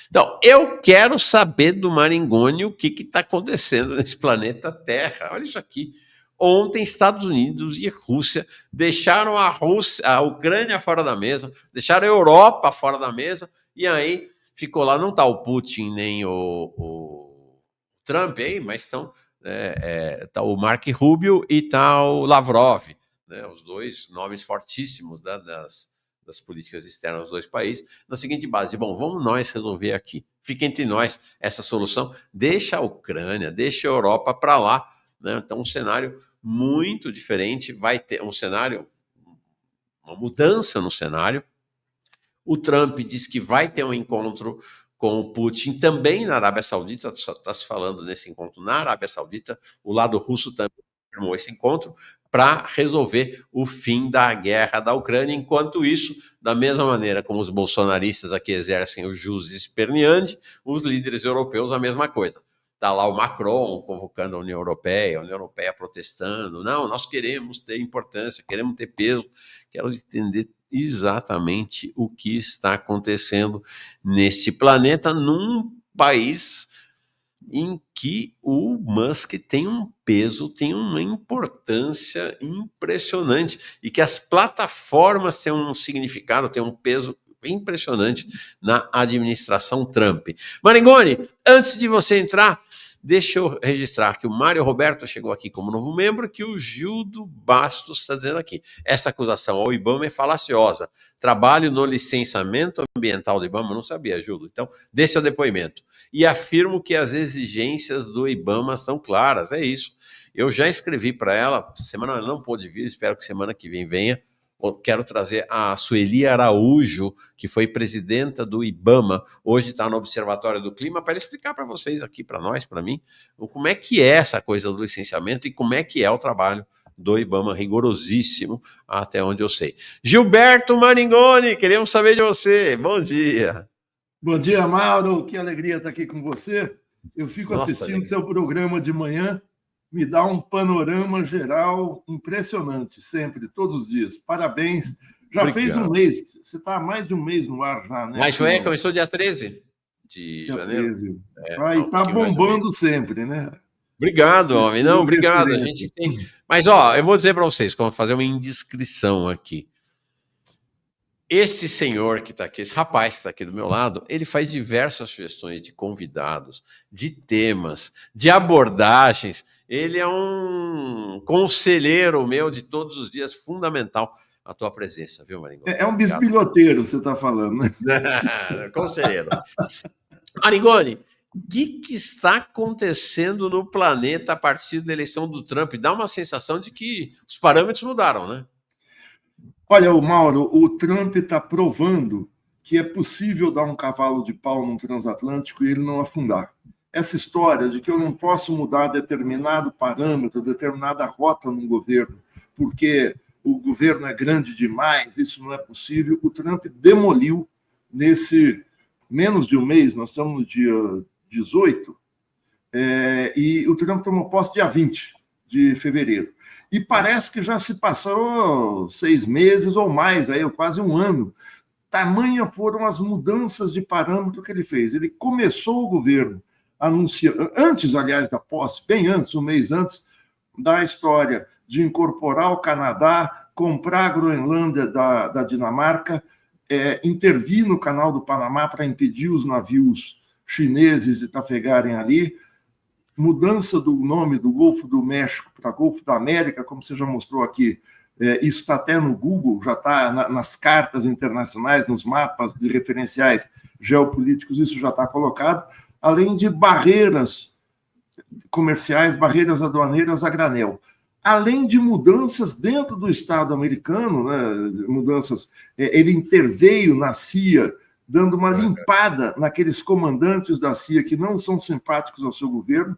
Então, eu quero saber do Maringoni o que está acontecendo nesse planeta Terra. Olha isso aqui. Ontem, Estados Unidos e Rússia deixaram a Ucrânia fora da mesa, deixaram a Europa fora da mesa, e aí ficou lá, não está o Putin nem o Trump aí, mas estão tá o Mark Rubio e está o Lavrov, né, os dois nomes fortíssimos das políticas externas dos dois países, na seguinte base, de, bom, vamos nós resolver aqui, fica entre nós essa solução, deixa a Ucrânia, deixa a Europa para lá, né? Então um cenário muito diferente, vai ter um cenário, uma mudança no cenário. O Trump diz que vai ter um encontro com o Putin também na Arábia Saudita, está se falando nesse encontro na Arábia Saudita, o lado russo também confirmou esse encontro, para resolver o fim da guerra da Ucrânia. Enquanto isso, da mesma maneira como os bolsonaristas aqui exercem o jus esperneandi, os líderes europeus a mesma coisa. Está lá o Macron convocando a União Europeia protestando. Não, nós queremos ter importância, queremos ter peso. Quero entender exatamente o que está acontecendo neste planeta, num país em que o Musk tem um peso, tem uma importância impressionante, e que as plataformas têm um significado, têm um peso impressionante na administração Trump. Maringoni, antes de você entrar, deixa eu registrar que o Mário Roberto chegou aqui como novo membro, que o Gildo Bastos está dizendo aqui, essa acusação ao IBAMA é falaciosa. Trabalho no licenciamento ambiental do IBAMA, não sabia, Gildo. Então, dê seu depoimento. E afirmo que as exigências do IBAMA são claras, é isso. Eu já escrevi para ela, semana ela não pôde vir, espero que semana que vem venha. Quero trazer a Sueli Araújo, que foi presidenta do IBAMA, hoje está no Observatório do Clima, para explicar para vocês aqui, para nós, para mim, como é que é essa coisa do licenciamento e como é que é o trabalho do IBAMA, rigorosíssimo, até onde eu sei. Gilberto Maringoni, queremos saber de você. Bom dia. Bom dia, Mauro. Que alegria estar aqui com você. Eu fico assistindo seu programa de manhã, me dá um panorama geral impressionante, sempre, todos os dias. Parabéns. Já Obrigado. Fez um mês. Você está há mais de um mês no ar já, né? Mas começou dia 13 de janeiro. 13. E está bombando sempre, né? Obrigado, homem. Não, obrigado. A gente tem. Mas, eu vou dizer para vocês, como fazer uma indiscrição aqui. Este senhor que está aqui, esse rapaz que está aqui do meu lado, ele faz diversas sugestões de convidados, de temas, de abordagens. Ele é um conselheiro meu de todos os dias, fundamental a tua presença, viu, Maringoni? É um bisbilhoteiro, você está falando, né? Conselheiro. Maringoni, o que está acontecendo no planeta a partir da eleição do Trump? Dá uma sensação de que os parâmetros mudaram, né? Olha, Mauro, o Trump está provando que é possível dar um cavalo de pau num transatlântico e ele não afundar. Essa história de que eu não posso mudar determinado parâmetro, determinada rota no governo, porque o governo é grande demais, isso não é possível, o Trump demoliu nesse menos de um mês, nós estamos no dia 18, e o Trump tomou posse dia 20 de fevereiro. E parece que já se passou 6 meses ou mais, aí quase um ano. Tamanha foram as mudanças de parâmetro que ele fez. Ele começou o governo anunciando, antes, aliás, da posse, bem antes, um mês antes, da história de incorporar o Canadá, comprar a Groenlândia da Dinamarca, intervir no Canal do Panamá para impedir os navios chineses de trafegarem ali, mudança do nome do Golfo do México para Golfo da América, como você já mostrou aqui, isso está até no Google, já está nas cartas internacionais, nos mapas de referenciais geopolíticos, isso já está colocado, além de barreiras comerciais, barreiras aduaneiras a granel. Além de mudanças dentro do Estado americano, né, mudanças, ele interveio na CIA, dando uma limpada naqueles comandantes da CIA que não são simpáticos ao seu governo.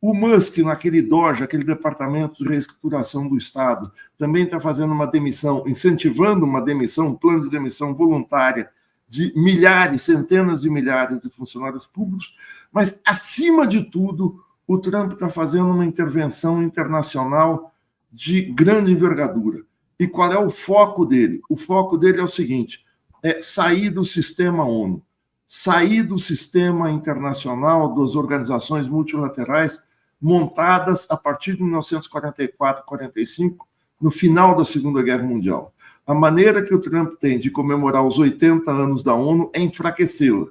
O Musk, naquele DOGE, aquele Departamento de Reestruturação do Estado, também está fazendo uma demissão, incentivando uma demissão, um plano de demissão voluntária de milhares, centenas de milhares de funcionários públicos. Mas, acima de tudo, o Trump está fazendo uma intervenção internacional de grande envergadura. E qual é o foco dele? O foco dele é o seguinte, sair do sistema ONU. sair do sistema internacional, das organizações multilaterais montadas a partir de 1944, 45, no final da Segunda Guerra Mundial. A maneira que o Trump tem de comemorar os 80 anos da ONU é enfraquecê-la.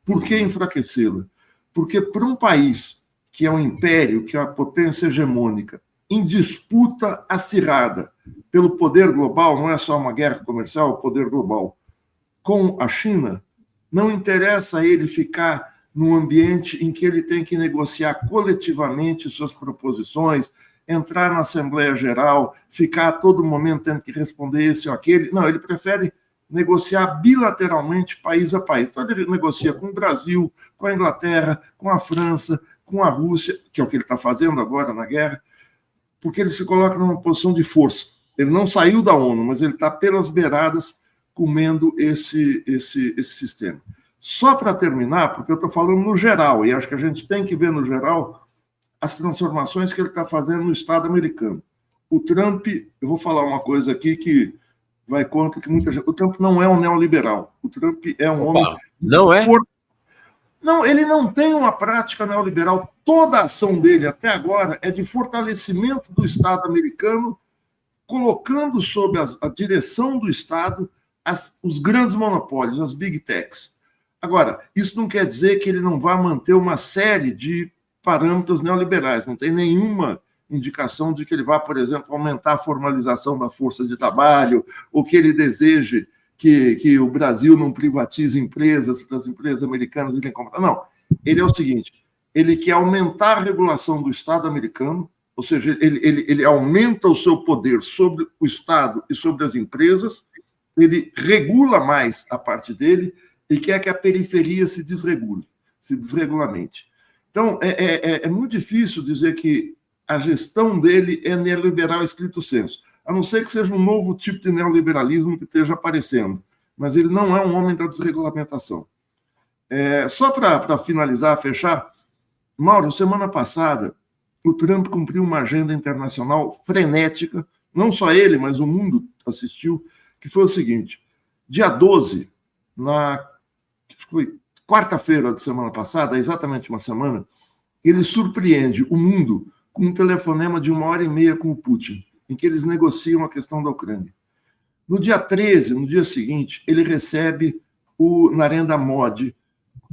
Por que enfraquecê-la? Porque para um país que é um império, que é a potência hegemônica, em disputa acirrada pelo poder global, não é só uma guerra comercial, o poder global, com a China, não interessa a ele ficar num ambiente em que ele tem que negociar coletivamente suas proposições, entrar na Assembleia Geral, ficar a todo momento tendo que responder esse ou aquele. Não, ele prefere negociar bilateralmente, país a país. Então, ele negocia com o Brasil, com a Inglaterra, com a França, com a Rússia, que é o que ele está fazendo agora na guerra, porque ele se coloca numa posição de força. Ele não saiu da ONU, mas ele está pelas beiradas comendo esse sistema. Só para terminar, porque eu estou falando no geral, e acho que a gente tem que ver no geral as transformações que ele está fazendo no Estado americano. O Trump, eu vou falar uma coisa aqui que vai contra que muita gente... O Trump não é um neoliberal. O Trump é um homem... Não é? Não, ele não tem uma prática neoliberal. Toda a ação dele até agora é de fortalecimento do Estado americano, colocando sob a direção do Estado os grandes monopólios, as big techs. Agora, isso não quer dizer que ele não vá manter uma série de parâmetros neoliberais. Não tem nenhuma indicação de que ele vá, por exemplo, aumentar a formalização da força de trabalho, ou que ele deseje que o Brasil não privatize empresas para as empresas americanas irem comprar. Não. Ele é o seguinte, ele quer aumentar a regulação do Estado americano, ou seja, ele aumenta o seu poder sobre o Estado e sobre as empresas, ele regula mais a parte dele e quer que a periferia se desregulamente. Então, é muito difícil dizer que a gestão dele é neoliberal estrito sensu, a não ser que seja um novo tipo de neoliberalismo que esteja aparecendo, mas ele não é um homem da desregulamentação. Só para finalizar, fechar, Mauro, semana passada, o Trump cumpriu uma agenda internacional frenética, não só ele, mas o mundo assistiu, que foi o seguinte, dia 12, quarta-feira da semana passada, exatamente uma semana, ele surpreende o mundo com um telefonema de 1h30 com o Putin, em que eles negociam a questão da Ucrânia. No dia 13, no dia seguinte, ele recebe o Narendra Modi,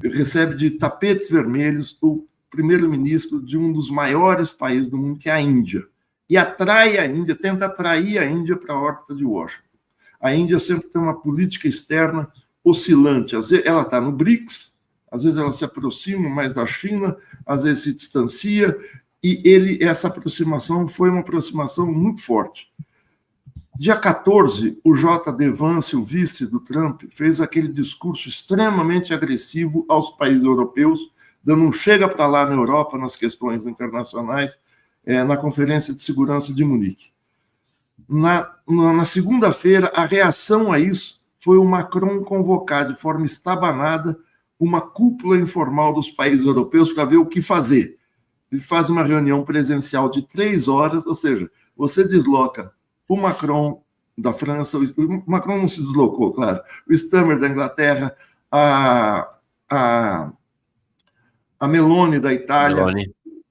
recebe de tapetes vermelhos o primeiro-ministro de um dos maiores países do mundo, que é a Índia. E atrai a Índia, tenta atrair a Índia para a órbita de Washington. A Índia sempre tem uma política externa oscilante. Às vezes ela está no BRICS, às vezes ela se aproxima mais da China, às vezes se distancia, e essa aproximação foi uma aproximação muito forte. Dia 14, o J.D. Vance, o vice do Trump, fez aquele discurso extremamente agressivo aos países europeus, dando um chega para lá na Europa, nas questões internacionais, na Conferência de Segurança de Munique. Na segunda-feira, a reação a isso foi o Macron convocar de forma estabanada uma cúpula informal dos países europeus para ver o que fazer. Ele faz uma reunião presencial de 3 horas, ou seja, você desloca o Macron da França, o Macron não se deslocou, claro, o Stammer da Inglaterra, a Meloni da Itália,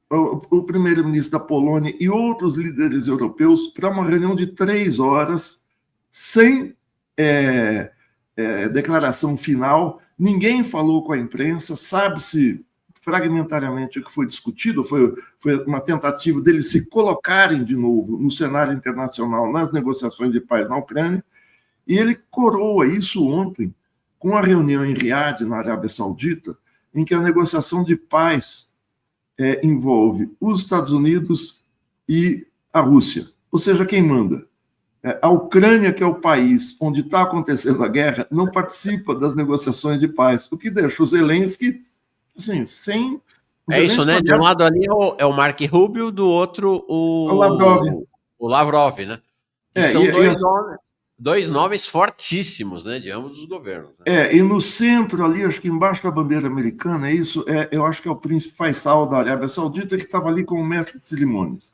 o primeiro-ministro da Polônia e outros líderes europeus para uma reunião de 3 horas, sem declaração final. Ninguém falou com a imprensa, sabe-se fragmentariamente o que foi discutido, foi uma tentativa deles se colocarem de novo no cenário internacional nas negociações de paz na Ucrânia, e ele coroa isso ontem com a reunião em Riad, na Arábia Saudita, em que a negociação de paz envolve os Estados Unidos e a Rússia, ou seja, quem manda. A Ucrânia, que é o país onde está acontecendo a guerra, não participa das negociações de paz, o que deixa o Zelensky assim, sem... Isso, né? De um lado ali é o Mark Rubio, do outro o Lavrov, né? Que são dois nomes fortíssimos, né? De ambos os governos. Né? E no centro ali, acho que embaixo da bandeira americana, eu acho que é o príncipe Faisal da Arábia Saudita, que estava ali como mestre de cerimônias.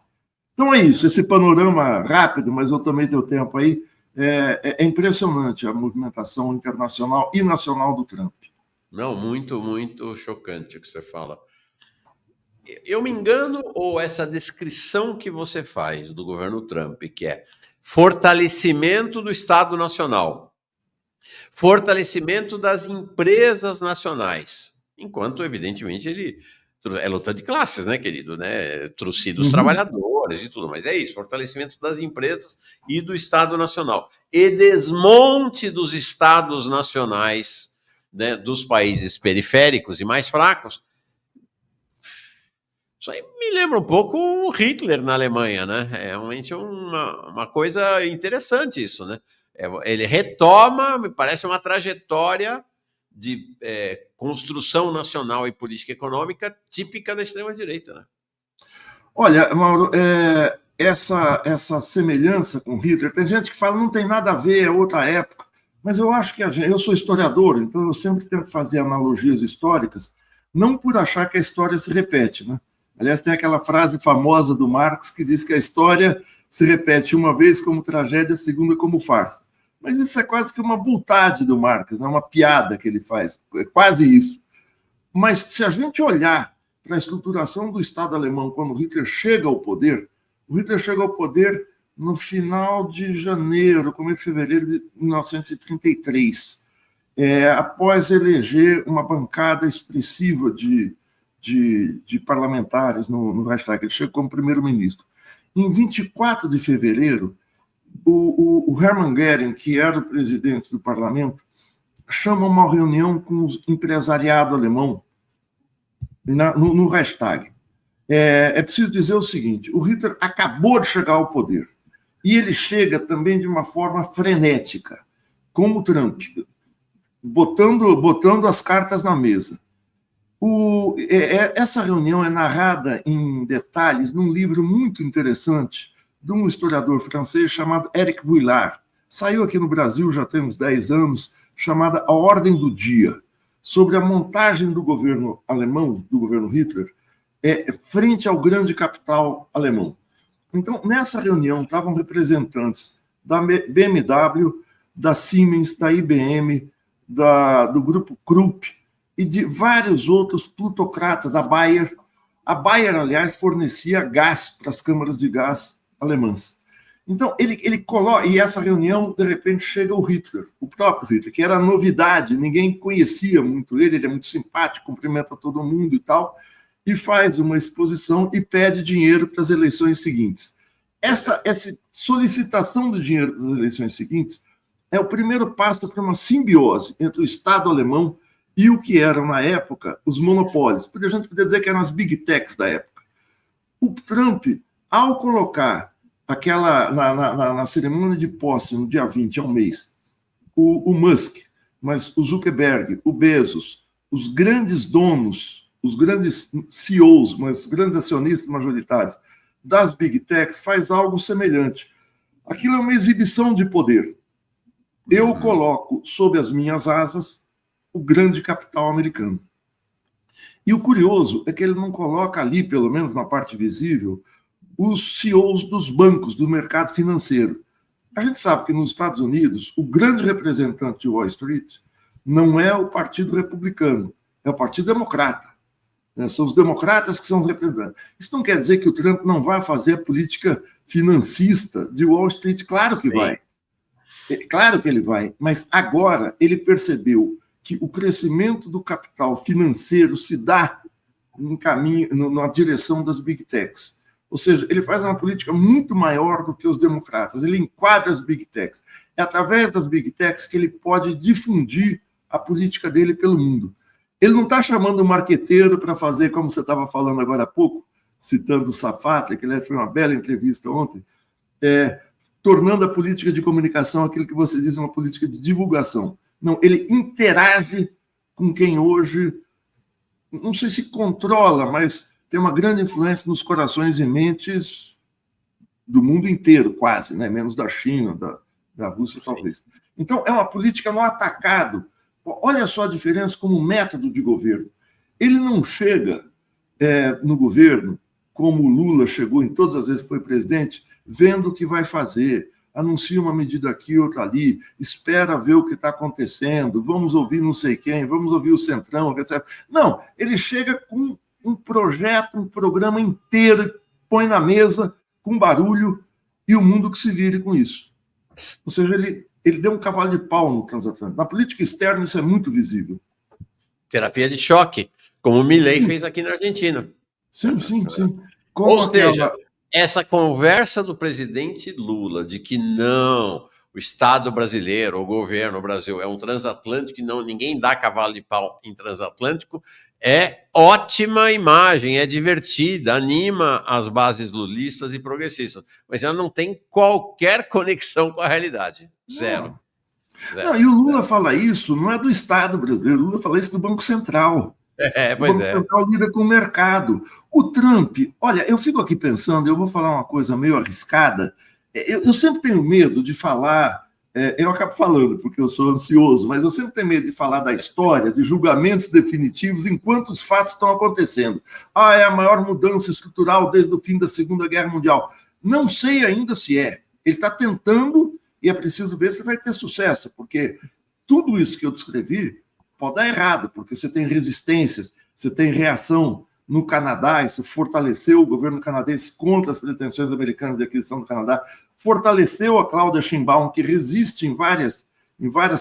Então é isso, esse panorama rápido, mas eu também tenho tempo aí, é impressionante a movimentação internacional e nacional do Trump. Não, muito, muito chocante o que você fala. Eu me engano ou essa descrição que você faz do governo Trump, que é fortalecimento do Estado Nacional, fortalecimento das empresas nacionais, enquanto, evidentemente, ele é luta de classes, né, querido? Né? Trucida os trabalhadores e tudo, mas é isso, fortalecimento das empresas e do Estado Nacional. E desmonte dos estados nacionais, né, dos países periféricos e mais fracos. Isso aí me lembra um pouco o Hitler na Alemanha, né? É realmente uma coisa interessante isso, né? Ele retoma, me parece, uma trajetória de construção nacional e política econômica típica da extrema-direita, né? Olha, Mauro, essa semelhança com Hitler, tem gente que fala não tem nada a ver, é outra época, mas eu acho que eu sou historiador, então eu sempre tento fazer analogias históricas, não por achar que a história se repete, né? Aliás, tem aquela frase famosa do Marx que diz que a história se repete uma vez como tragédia, segunda como farsa. Mas isso é quase que uma bultade do Marx, né? Uma piada que ele faz, é quase isso. Mas se a gente olhar para a estruturação do Estado alemão quando Hitler chega ao poder, o Hitler chega ao poder no final de janeiro, começo de fevereiro de 1933, após eleger uma bancada expressiva de parlamentares no Reichstag. Ele chegou como primeiro-ministro. Em 24 de fevereiro, o Hermann Göring, que era o presidente do parlamento, chama uma reunião com o empresariado alemão no Reichstag. É preciso dizer o seguinte, o Hitler acabou de chegar ao poder e ele chega também de uma forma frenética, como Trump, botando as cartas na mesa. Essa reunião é narrada em detalhes num livro muito interessante de um historiador francês chamado Éric Vuillard. Saiu aqui no Brasil já tem uns 10 anos, chamada A Ordem do Dia, sobre a montagem do governo alemão, do governo Hitler, frente ao grande capital alemão. Então, nessa reunião estavam representantes da BMW, da Siemens, da IBM, do grupo Krupp e de vários outros plutocratas, da Bayer. A Bayer, aliás, fornecia gás para as câmaras de gás alemãs. Então, ele coloca, e essa reunião, de repente, chega o Hitler, o próprio Hitler, que era novidade, ninguém conhecia muito ele é muito simpático, cumprimenta todo mundo e tal, e faz uma exposição e pede dinheiro para as eleições seguintes. Essa solicitação de dinheiro para as eleições seguintes é o primeiro passo para uma simbiose entre o Estado alemão e o que eram, na época, os monopólios. A gente poderia dizer que eram as big techs da época. O Trump, ao colocar na cerimônia de posse, no dia 20, é um mês, o Musk, mas o Zuckerberg, o Bezos, os grandes donos, os grandes CEOs, mas os grandes acionistas majoritários das Big Techs, faz algo semelhante. Aquilo é uma exibição de poder. Eu coloco sob as minhas asas o grande capital americano. E o curioso é que ele não coloca ali, pelo menos na parte visível, os CEOs dos bancos, do mercado financeiro. A gente sabe que nos Estados Unidos, o grande representante de Wall Street não é o Partido Republicano, é o Partido Democrata. São os democratas que são os representantes. Isso não quer dizer que o Trump não vai fazer a política financista de Wall Street. Claro que vai. Claro que ele vai. Mas agora ele percebeu que o crescimento do capital financeiro se dá em caminho, na direção das Big Techs. Ou seja, ele faz uma política muito maior do que os democratas. Ele enquadra as Big Techs. É através das Big Techs que ele pode difundir a política dele pelo mundo. Ele não está chamando o marqueteiro para fazer, como você estava falando agora há pouco, citando o Safatli, que ele foi uma bela entrevista ontem, tornando a política de comunicação aquilo que você diz, uma política de divulgação. Não, ele interage com quem hoje, não sei se controla, mas tem uma grande influência nos corações e mentes do mundo inteiro, quase, né? Menos da China, da Rússia, talvez. Então, é uma política no atacado. Olha só a diferença como método de governo. Ele não chega no governo, como o Lula chegou em todas as vezes que foi presidente, vendo o que vai fazer. anuncia uma medida aqui, outra ali, espera ver o que está acontecendo, vamos ouvir não sei quem, vamos ouvir o Centrão, etc. Não, ele chega com um projeto, um programa inteiro, põe na mesa, com barulho, e o mundo que se vire com isso. Ou seja, ele deu um cavalo de pau no transatlântico. Na política externa, isso é muito visível. Terapia de choque, como o Milei fez aqui na Argentina. Sim. Ou seja, essa conversa do presidente Lula de que não, o Estado brasileiro, o governo, o Brasil é um transatlântico e não, ninguém dá cavalo de pau em transatlântico, é ótima imagem, é divertida, anima as bases lulistas e progressistas, mas ela não tem qualquer conexão com a realidade. Zero. Não, e o Lula fala isso, não é do Estado brasileiro, o Lula fala isso do Banco Central. O Banco Central lida com o mercado. O Trump, olha, eu fico aqui pensando, eu vou falar uma coisa meio arriscada, eu sempre tenho medo de falar, eu acabo falando porque eu sou ansioso, mas eu sempre tenho medo de falar da história, de julgamentos definitivos, enquanto os fatos estão acontecendo. É a maior mudança estrutural desde o fim da Segunda Guerra Mundial. Não sei ainda se é. Ele está tentando, e é preciso ver se vai ter sucesso, porque tudo isso que eu descrevi pode dar errado, porque você tem resistências, você tem reação no Canadá, isso fortaleceu o governo canadense contra as pretensões americanas de aquisição do Canadá, fortaleceu a Cláudia Sheinbaum, que resiste em várias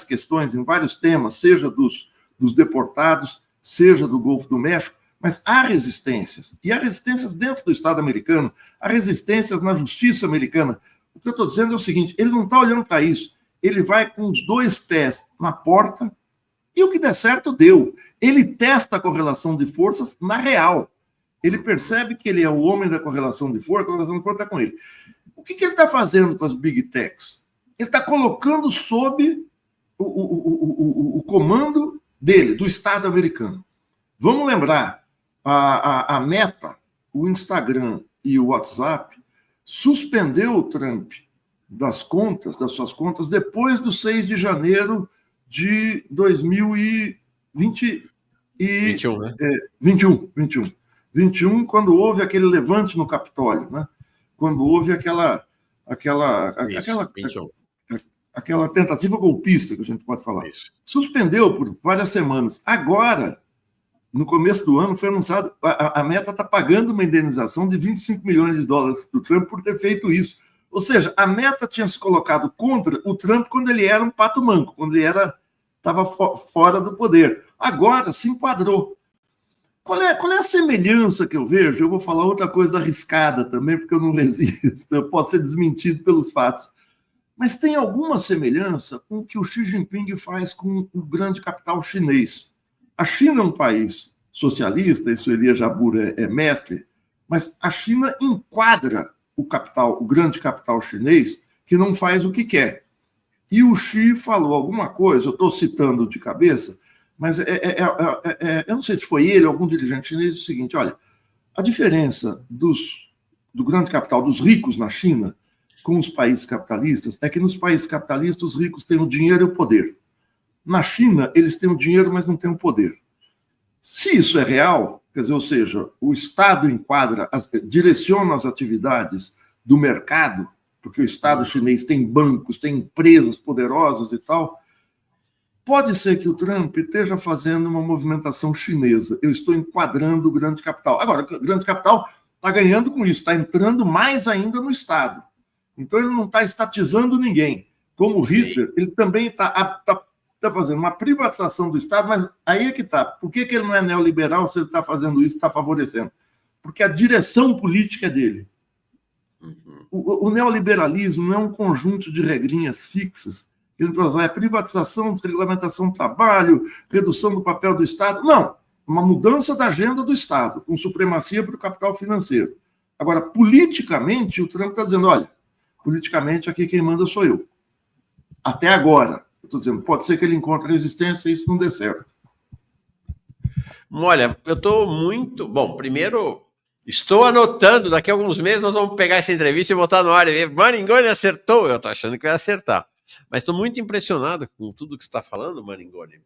questões, em vários temas, seja dos deportados, seja do Golfo do México, mas há resistências, e há resistências dentro do Estado americano, há resistências na justiça americana. O que eu estou dizendo é o seguinte, ele não está olhando para isso, ele vai com os dois pés na porta, e o que der certo, deu. Ele testa a correlação de forças na real. Ele percebe que ele é o homem da correlação de força, a correlação de força está com ele. O que ele está fazendo com as Big Techs? Ele está colocando sob o comando dele, do Estado americano. Vamos lembrar, a Meta, o Instagram e o WhatsApp suspendeu o Trump das suas contas, depois do 6 de janeiro de 2021, né? 21, quando houve aquele levante no Capitólio, né? Quando houve aquela tentativa golpista, que a gente pode falar. Isso. Suspendeu por várias semanas. Agora, no começo do ano, foi anunciado, a Meta está pagando uma indenização de 25 milhões de dólares para o Trump por ter feito isso. Ou seja, a Meta tinha se colocado contra o Trump quando ele era um pato manco, quando ele estava fora do poder. Agora se enquadrou. Qual é a semelhança que eu vejo? Eu vou falar outra coisa arriscada também, porque eu não resisto, eu posso ser desmentido pelos fatos. Mas tem alguma semelhança com o que o Xi Jinping faz com o grande capital chinês. A China é um país socialista, isso Elia Jabbour é mestre, mas a China enquadra o grande capital chinês, que não faz o que quer. E o Xi falou alguma coisa, eu estou citando de cabeça, mas eu não sei se foi ele ou algum dirigente chinês, o seguinte, olha, a diferença do grande capital, dos ricos na China, com os países capitalistas, é que nos países capitalistas os ricos têm o dinheiro e o poder. Na China, eles têm o dinheiro, mas não têm o poder. Se isso é real, quer dizer, ou seja, o Estado enquadra, direciona as atividades do mercado, porque o Estado chinês tem bancos, tem empresas poderosas e tal, pode ser que o Trump esteja fazendo uma movimentação chinesa. Eu estou enquadrando o grande capital. Agora, o grande capital está ganhando com isso, está entrando mais ainda no Estado. Então, ele não está estatizando ninguém. Como o Hitler, ele também está fazendo uma privatização do Estado, mas aí é que está. Por que ele não é neoliberal se ele está fazendo isso, está favorecendo? Porque a direção política é dele. O neoliberalismo não é um conjunto de regrinhas fixas. Ele é privatização, desregulamentação do trabalho, redução do papel do Estado. Não, uma mudança da agenda do Estado, com supremacia para o capital financeiro. Agora, politicamente, o Trump está dizendo, olha, politicamente aqui quem manda sou eu. Até agora. Eu estou dizendo, pode ser que ele encontre resistência e isso não dê certo. Olha, eu estou muito... Bom, primeiro, estou anotando, daqui a alguns meses nós vamos pegar essa entrevista e botar no ar e ver, Maringoni acertou, eu estou achando que vai acertar. Mas estou muito impressionado com tudo que você está falando, Maringoni.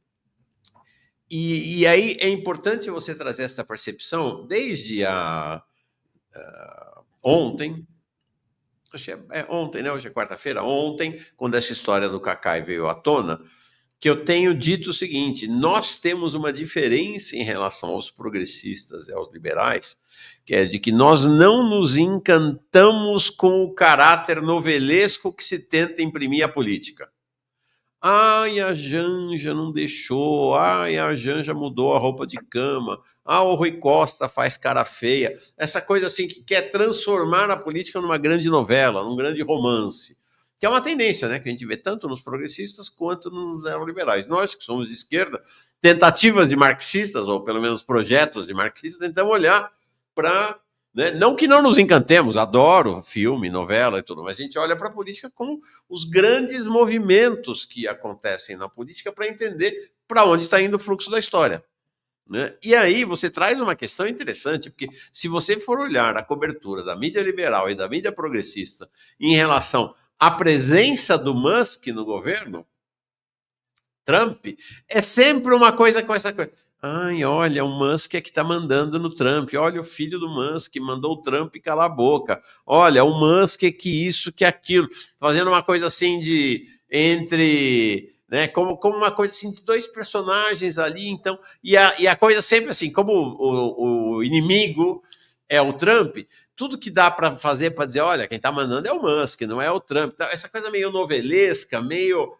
E aí é importante você trazer essa percepção desde ontem, acho que ontem, né? Hoje é quarta-feira, ontem, quando essa história do Cacai veio à tona, que eu tenho dito o seguinte: nós temos uma diferença em relação aos progressistas e aos liberais, que é de que nós não nos encantamos com o caráter novelesco que se tenta imprimir à política. Ai, a Janja não deixou. Ai, a Janja mudou a roupa de cama. Ah, o Rui Costa faz cara feia. Essa coisa assim que quer transformar a política numa grande novela, num grande romance. Que é uma tendência, né? Que a gente vê tanto nos progressistas quanto nos neoliberais. Nós, que somos de esquerda, tentativas de marxistas, ou pelo menos projetos de marxistas, tentamos olhar para, né? Não que não nos encantemos, adoro filme, novela e tudo, mas a gente olha para a política com os grandes movimentos que acontecem na política para entender para onde está indo o fluxo da história. Né? E aí você traz uma questão interessante, porque se você for olhar a cobertura da mídia liberal e da mídia progressista em relação à presença do Musk no governo, Trump, é sempre uma coisa com essa coisa. Ai, olha, o Musk é que está mandando no Trump. Olha, o filho do Musk mandou o Trump calar a boca. Olha, o Musk é que isso, que aquilo. Fazendo uma coisa assim de entre, né, como uma coisa assim de dois personagens ali, então, e a coisa sempre assim, como o inimigo é o Trump, tudo que dá para fazer para dizer, olha, quem está mandando é o Musk, não é o Trump. Essa coisa meio novelesca, meio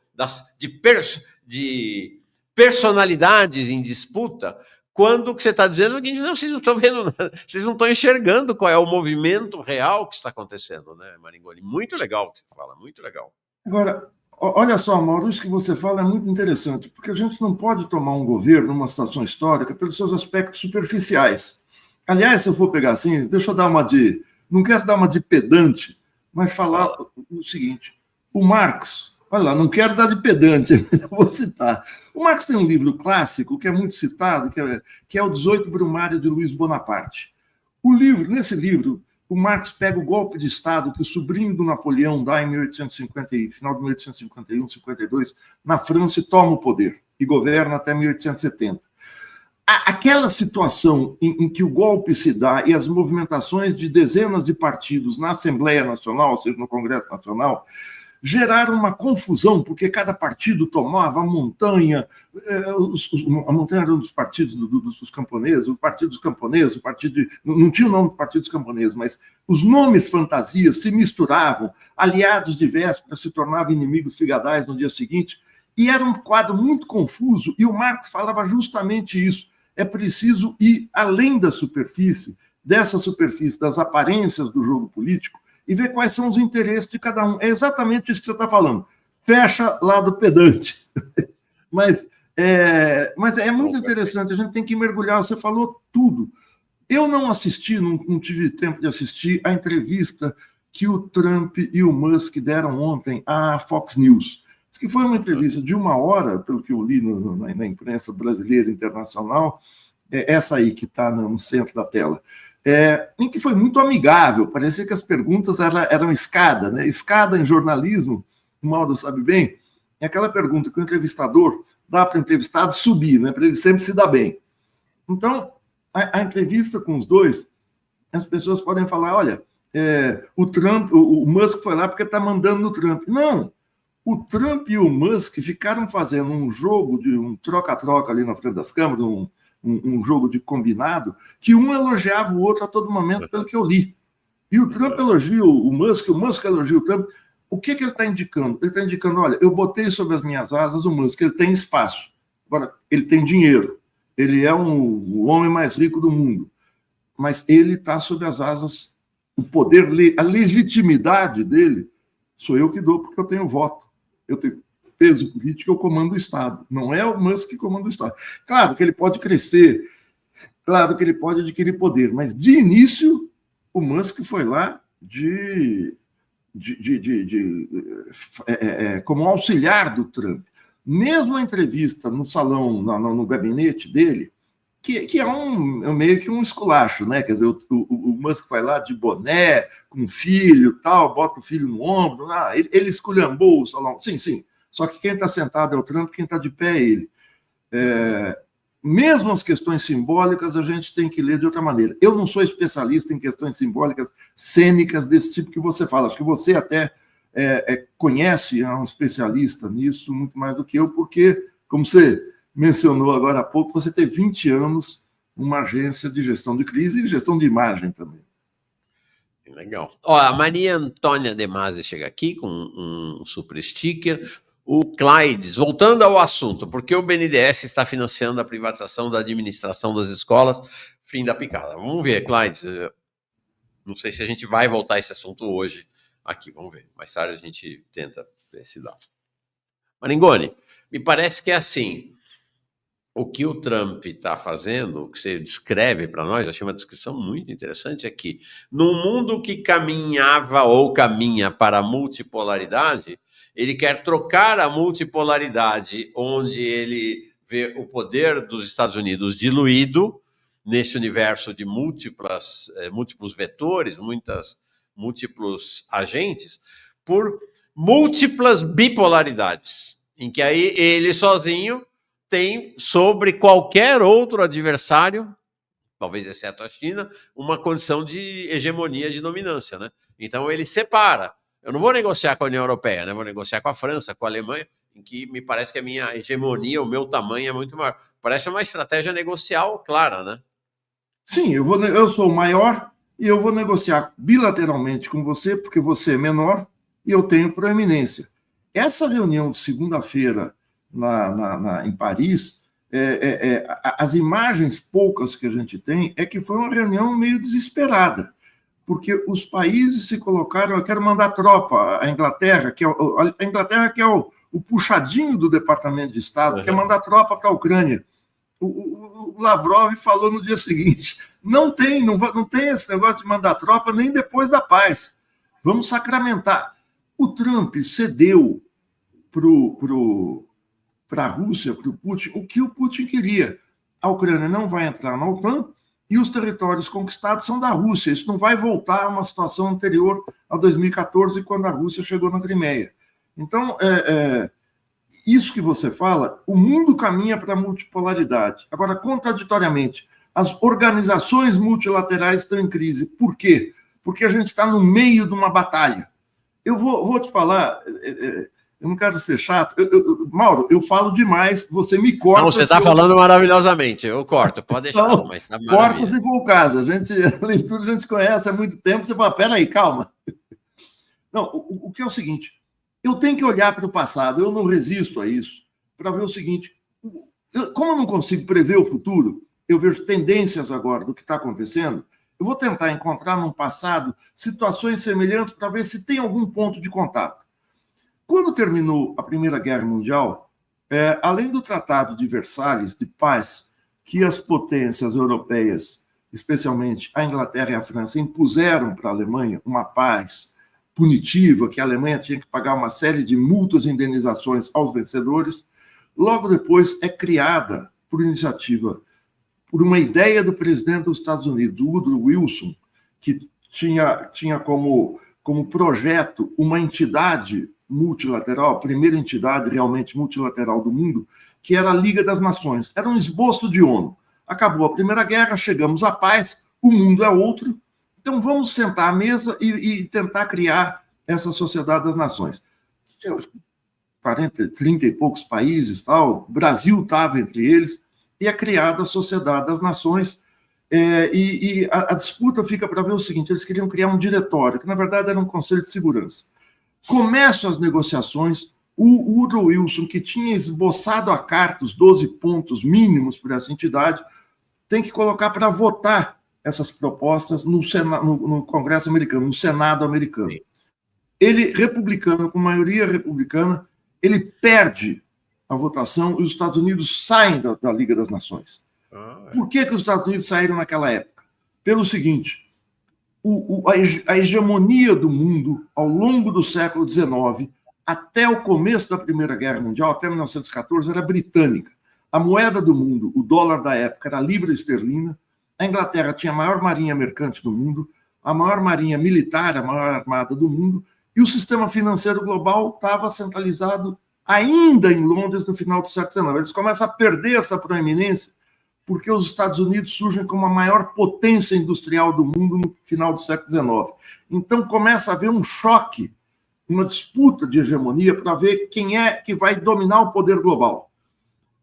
de personalidades em disputa, quando o que você está dizendo é que não, vocês não estão vendo nada, vocês não estão enxergando qual é o movimento real que está acontecendo, né, Maringoni? Muito legal o que você fala, muito legal. Agora, olha só, Mauro, isso que você fala é muito interessante, porque a gente não pode tomar um governo numa situação histórica pelos seus aspectos superficiais. Aliás, se eu for pegar assim, deixa eu dar uma de... Não quero dar uma de pedante, mas falar o seguinte. O Marx, olha lá, não quero dar de pedante, vou citar. O Marx tem um livro clássico que é muito citado, que é o 18 Brumário de Luiz Bonaparte. Nesse livro, o Marx pega o golpe de Estado que o sobrinho do Napoleão dá em 1850, final de 1851, 52, na França, e toma o poder, e governa até 1870. Aquela situação em que o golpe se dá e as movimentações de dezenas de partidos na Assembleia Nacional, ou seja, no Congresso Nacional, geraram uma confusão, porque cada partido tomava a montanha, a montanha era um dos partidos dos camponeses, o Partido dos Camponeses, não tinha o nome do Partido dos Camponeses, mas os nomes fantasias se misturavam, aliados de véspera se tornavam inimigos figadais no dia seguinte, e era um quadro muito confuso, e o Marx falava justamente isso. É preciso ir além da superfície, dessa superfície, das aparências do jogo político, e ver quais são os interesses de cada um. É exatamente isso que você está falando. Fecha lado pedante. Mas é muito interessante, a gente tem que mergulhar, você falou tudo. Eu não assisti, não tive tempo de assistir a entrevista que o Trump e o Musk deram ontem à Fox News. Diz que foi uma entrevista de 1 hora, pelo que eu li na imprensa brasileira e internacional, essa aí que está no centro da tela, em que foi muito amigável, parecia que as perguntas eram escada, né? Escada em jornalismo, o Mauro sabe bem, é aquela pergunta que o entrevistador dá para o entrevistado subir, né? Para ele sempre se dar bem. Então, a entrevista com os dois, as pessoas podem falar, olha, o Musk foi lá porque está mandando no Trump. Não! O Trump e o Musk ficaram fazendo um jogo de um troca-troca ali na frente das câmeras, um jogo de combinado, que um elogiava o outro a todo momento, pelo que eu li. E o Trump elogia o Musk elogia o Trump. O que ele está indicando? Ele está indicando, olha, eu botei sobre as minhas asas o Musk, ele tem espaço. Agora, ele tem dinheiro. Ele é o homem mais rico do mundo. Mas ele está sob as asas, o poder, a legitimidade dele, sou eu que dou porque eu tenho voto. Eu tenho peso político, eu comando o Estado. Não é o Musk que comanda o Estado. Claro que ele pode crescer, claro que ele pode adquirir poder, mas de início o Musk foi lá como auxiliar do Trump. Mesmo a entrevista no salão, no gabinete dele, que é meio que um esculacho, né? Quer dizer, o Musk vai lá de boné, com filho, tal, bota o filho no ombro, ele esculhambou o salão. Sim, sim. Só que quem está sentado é o Trump, quem está de pé é ele. mesmo as questões simbólicas, a gente tem que ler de outra maneira. Eu não sou especialista em questões simbólicas cênicas desse tipo que você fala. Acho que você até conhece, é um especialista nisso, muito mais do que eu, porque, como você mencionou agora há pouco, você tem 20 anos numa agência de gestão de crise e gestão de imagem também. Legal. Ó, a Maria Antônia De Masi chega aqui com um super sticker. O Clydes, voltando ao assunto, por que o BNDES está financiando a privatização da administração das escolas? Fim da picada. Vamos ver, Clydes. Não sei se a gente vai voltar a esse assunto hoje aqui. Vamos ver. Mais tarde a gente tenta ver se dá. Maringoni, me parece que é assim. O que o Trump está fazendo, o que você descreve para nós, eu achei uma descrição muito interessante, é que num mundo que caminhava ou caminha para a multipolaridade, ele quer trocar a multipolaridade, onde ele vê o poder dos Estados Unidos diluído nesse universo de múltiplos vetores, múltiplos agentes, por múltiplas bipolaridades, em que aí ele sozinho tem sobre qualquer outro adversário, talvez exceto a China, uma condição de hegemonia, de dominância, né? Então ele separa. Eu não vou negociar com a União Europeia, né? Vou negociar com a França, com a Alemanha, em que me parece que a minha hegemonia, o meu tamanho é muito maior. Parece uma estratégia negocial clara, né? Sim, eu sou o maior e eu vou negociar bilateralmente com você, porque você é menor e eu tenho proeminência. Essa reunião de segunda-feira em Paris, as imagens poucas que a gente tem é que foi uma reunião meio desesperada, porque os países se colocaram, eu quero mandar tropa, a Inglaterra, que é o puxadinho do Departamento de Estado, quer mandar tropa para a Ucrânia. O Lavrov falou no dia seguinte, não tem esse negócio de mandar tropa nem depois da paz, vamos sacramentar. O Trump cedeu para a Rússia, para o Putin, o que o Putin queria. A Ucrânia não vai entrar na OTAN e os territórios conquistados são da Rússia. Isso não vai voltar a uma situação anterior a 2014, quando a Rússia chegou na Crimeia. Então, isso que você fala, o mundo caminha para a multipolaridade. Agora, contraditoriamente, as organizações multilaterais estão em crise. Por quê? Porque a gente está no meio de uma batalha. Eu vou te falar... Eu não quero ser chato. Mauro, eu falo demais, você me corta. Não, você está falando maravilhosamente. Eu corto, pode deixar. Então, mas tá corta se for o caso. A leitura a gente se conhece há muito tempo. Você fala, peraí, calma. Não, o que é o seguinte, eu tenho que olhar para o passado, eu não resisto a isso, para ver o seguinte, como eu não consigo prever o futuro, eu vejo tendências agora do que está acontecendo, eu vou tentar encontrar no passado situações semelhantes para ver se tem algum ponto de contato. Quando terminou a Primeira Guerra Mundial, além do Tratado de Versalhes, de paz, que as potências europeias, especialmente a Inglaterra e a França, impuseram para a Alemanha uma paz punitiva, que a Alemanha tinha que pagar uma série de multas e indenizações aos vencedores, logo depois é criada, por uma ideia do presidente dos Estados Unidos, Woodrow Wilson, que tinha como projeto uma entidade multilateral, a primeira entidade realmente multilateral do mundo, que era a Liga das Nações. Era um esboço de ONU. Acabou a Primeira Guerra, chegamos à paz, o mundo é outro, então vamos sentar à mesa e tentar criar essa Sociedade das Nações. Tinha 30 e poucos países, tal, o Brasil estava entre eles, e é criada a Sociedade das Nações, e a disputa fica para ver o seguinte, eles queriam criar um diretório, que na verdade era um Conselho de Segurança. Começam as negociações, o Woodrow Wilson, que tinha esboçado a carta os 12 pontos mínimos para essa entidade, tem que colocar para votar essas propostas no Congresso americano, no Senado americano. Ele, republicano, com maioria republicana, ele perde a votação e os Estados Unidos saem da Liga das Nações. Por que os Estados Unidos saíram naquela época? Pelo seguinte... a hegemonia do mundo ao longo do século XIX, até o começo da Primeira Guerra Mundial, até 1914, era britânica. A moeda do mundo, o dólar da época, era a libra esterlina. A Inglaterra tinha a maior marinha mercante do mundo, a maior marinha militar, a maior armada do mundo, e o sistema financeiro global estava centralizado ainda em Londres no final do século XIX. Eles começam a perder essa proeminência porque os Estados Unidos surgem como a maior potência industrial do mundo no final do século XIX. Então começa a haver um choque, uma disputa de hegemonia para ver quem é que vai dominar o poder global.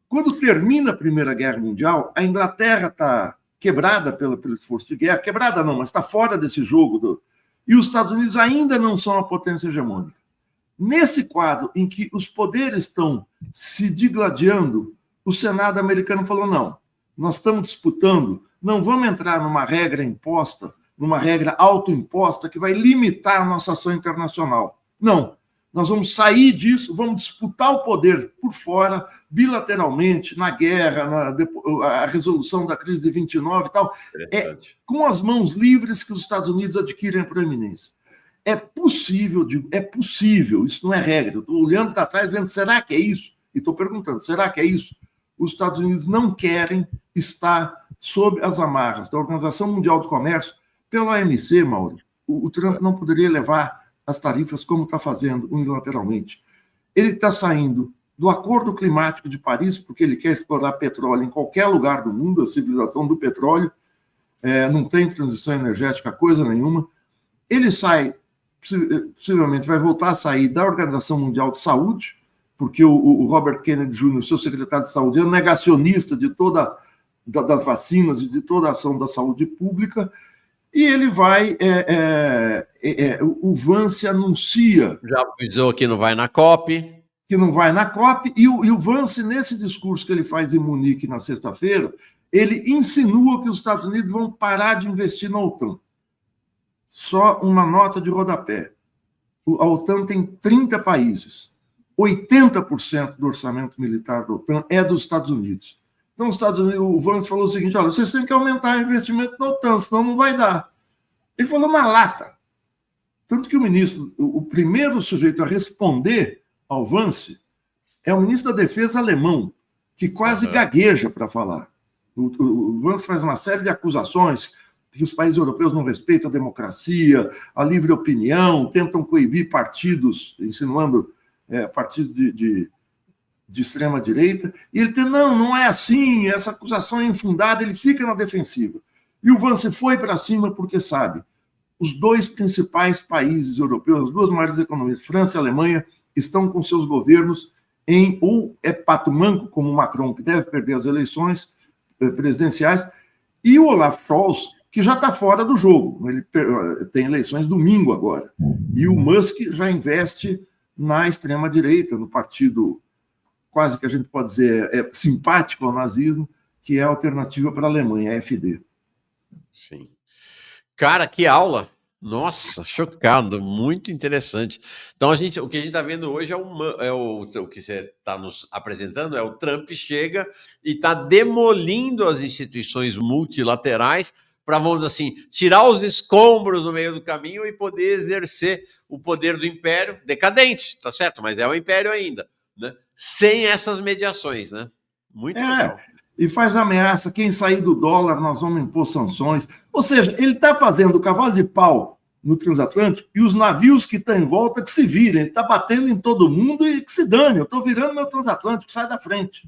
Quando termina a Primeira Guerra Mundial, a Inglaterra está quebrada pelo esforço de guerra, quebrada não, mas está fora desse jogo, e os Estados Unidos ainda não são a potência hegemônica. Nesse quadro em que os poderes estão se digladiando, o Senado americano falou, não, nós estamos disputando, não vamos entrar numa regra imposta, numa regra autoimposta que vai limitar a nossa ação internacional. Não, nós vamos sair disso, vamos disputar o poder por fora, bilateralmente, na guerra, a resolução da crise de 29 e tal. É com as mãos livres que os Estados Unidos adquirem a proeminência. É possível, isso não é regra. Eu estou olhando para trás, vendo, será que é isso? E estou perguntando, será que é isso? Os Estados Unidos não querem estar sob as amarras da Organização Mundial do Comércio. Pela OMC, Mauro, o Trump não poderia levar as tarifas como está fazendo unilateralmente. Ele está saindo do Acordo Climático de Paris, porque ele quer explorar petróleo em qualquer lugar do mundo, a civilização do petróleo, não tem transição energética, coisa nenhuma. Ele sai, possivelmente vai voltar a sair da Organização Mundial de Saúde, porque o Robert Kennedy Jr., seu secretário de saúde, é um negacionista de das vacinas e de toda a ação da saúde pública, e ele vai... o Vance anuncia... Já avisou que não vai na COP. Que não vai na COP, e o Vance, nesse discurso que ele faz em Munique na sexta-feira, ele insinua que os Estados Unidos vão parar de investir na OTAN. Só uma nota de rodapé. A OTAN tem 30 países. 80% do orçamento militar da OTAN é dos Estados Unidos. Então, os Estados Unidos, o Vance falou o seguinte, olha, vocês têm que aumentar o investimento na OTAN, senão não vai dar. Ele falou na lata. Tanto que o ministro, o primeiro sujeito a responder ao Vance é o ministro da Defesa alemão, que quase gagueja para falar. O Vance faz uma série de acusações que os países europeus não respeitam a democracia, a livre opinião, tentam coibir partidos, insinuando partidos de extrema-direita, e ele tem, não é assim, essa acusação é infundada, ele fica na defensiva. E o Vance foi para cima porque sabe, os dois principais países europeus, as duas maiores economias, França e Alemanha, estão com seus governos ou pato manco, como o Macron, que deve perder as eleições presidenciais, e o Olaf Scholz, que já está fora do jogo. Ele tem eleições domingo agora. E o Musk já investe na extrema-direita, no partido quase que a gente pode dizer simpático ao nazismo, que é a alternativa para a Alemanha, a AfD. Sim. Cara, que aula! Nossa, chocado, muito interessante. Então, o que a gente está vendo hoje o que você está nos apresentando, o Trump chega e está demolindo as instituições multilaterais para, vamos dizer assim, tirar os escombros no meio do caminho e poder exercer o poder do império decadente, tá certo? Mas é um império ainda, né? Sem essas mediações, né? Muito legal. E faz ameaça, quem sair do dólar, nós vamos impor sanções. Ou seja, ele está fazendo o cavalo de pau no transatlântico e os navios que estão em volta que se virem. Ele está batendo em todo mundo e que se dane. Eu estou virando meu transatlântico, sai da frente.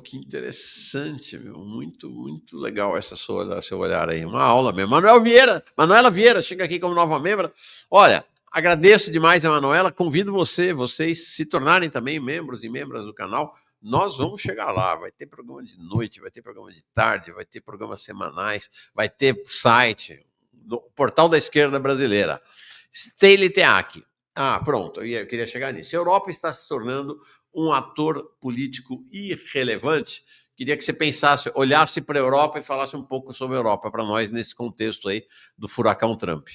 Que interessante, muito, muito legal seu olhar aí. Uma aula mesmo. Manuela Vieira, chega aqui como nova membra. Olha, agradeço demais a Manuela, convido vocês se tornarem também membros e membras do canal. Nós vamos chegar lá, vai ter programa de noite, vai ter programa de tarde, vai ter programas semanais, vai ter site, no Portal da Esquerda Brasileira. Stanley Teac. Pronto, eu queria chegar nisso. A Europa está se tornando um ator político irrelevante. Queria que você pensasse, olhasse para a Europa e falasse um pouco sobre a Europa para nós nesse contexto aí do furacão Trump.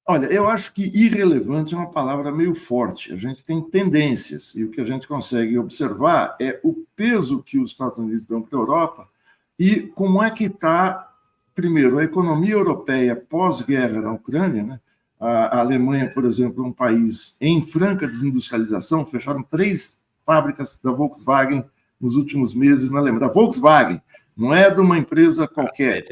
Olha, eu acho que irrelevante é uma palavra meio forte. A gente tem tendências, e o que a gente consegue observar é o peso que os Estados Unidos dão para a Europa e como é que está, primeiro, a economia europeia pós-guerra na Ucrânia, né? A Alemanha, por exemplo, é um país em franca desindustrialização, fecharam 3 fábricas da Volkswagen nos últimos meses na Alemanha. Da Volkswagen, não é de uma empresa qualquer.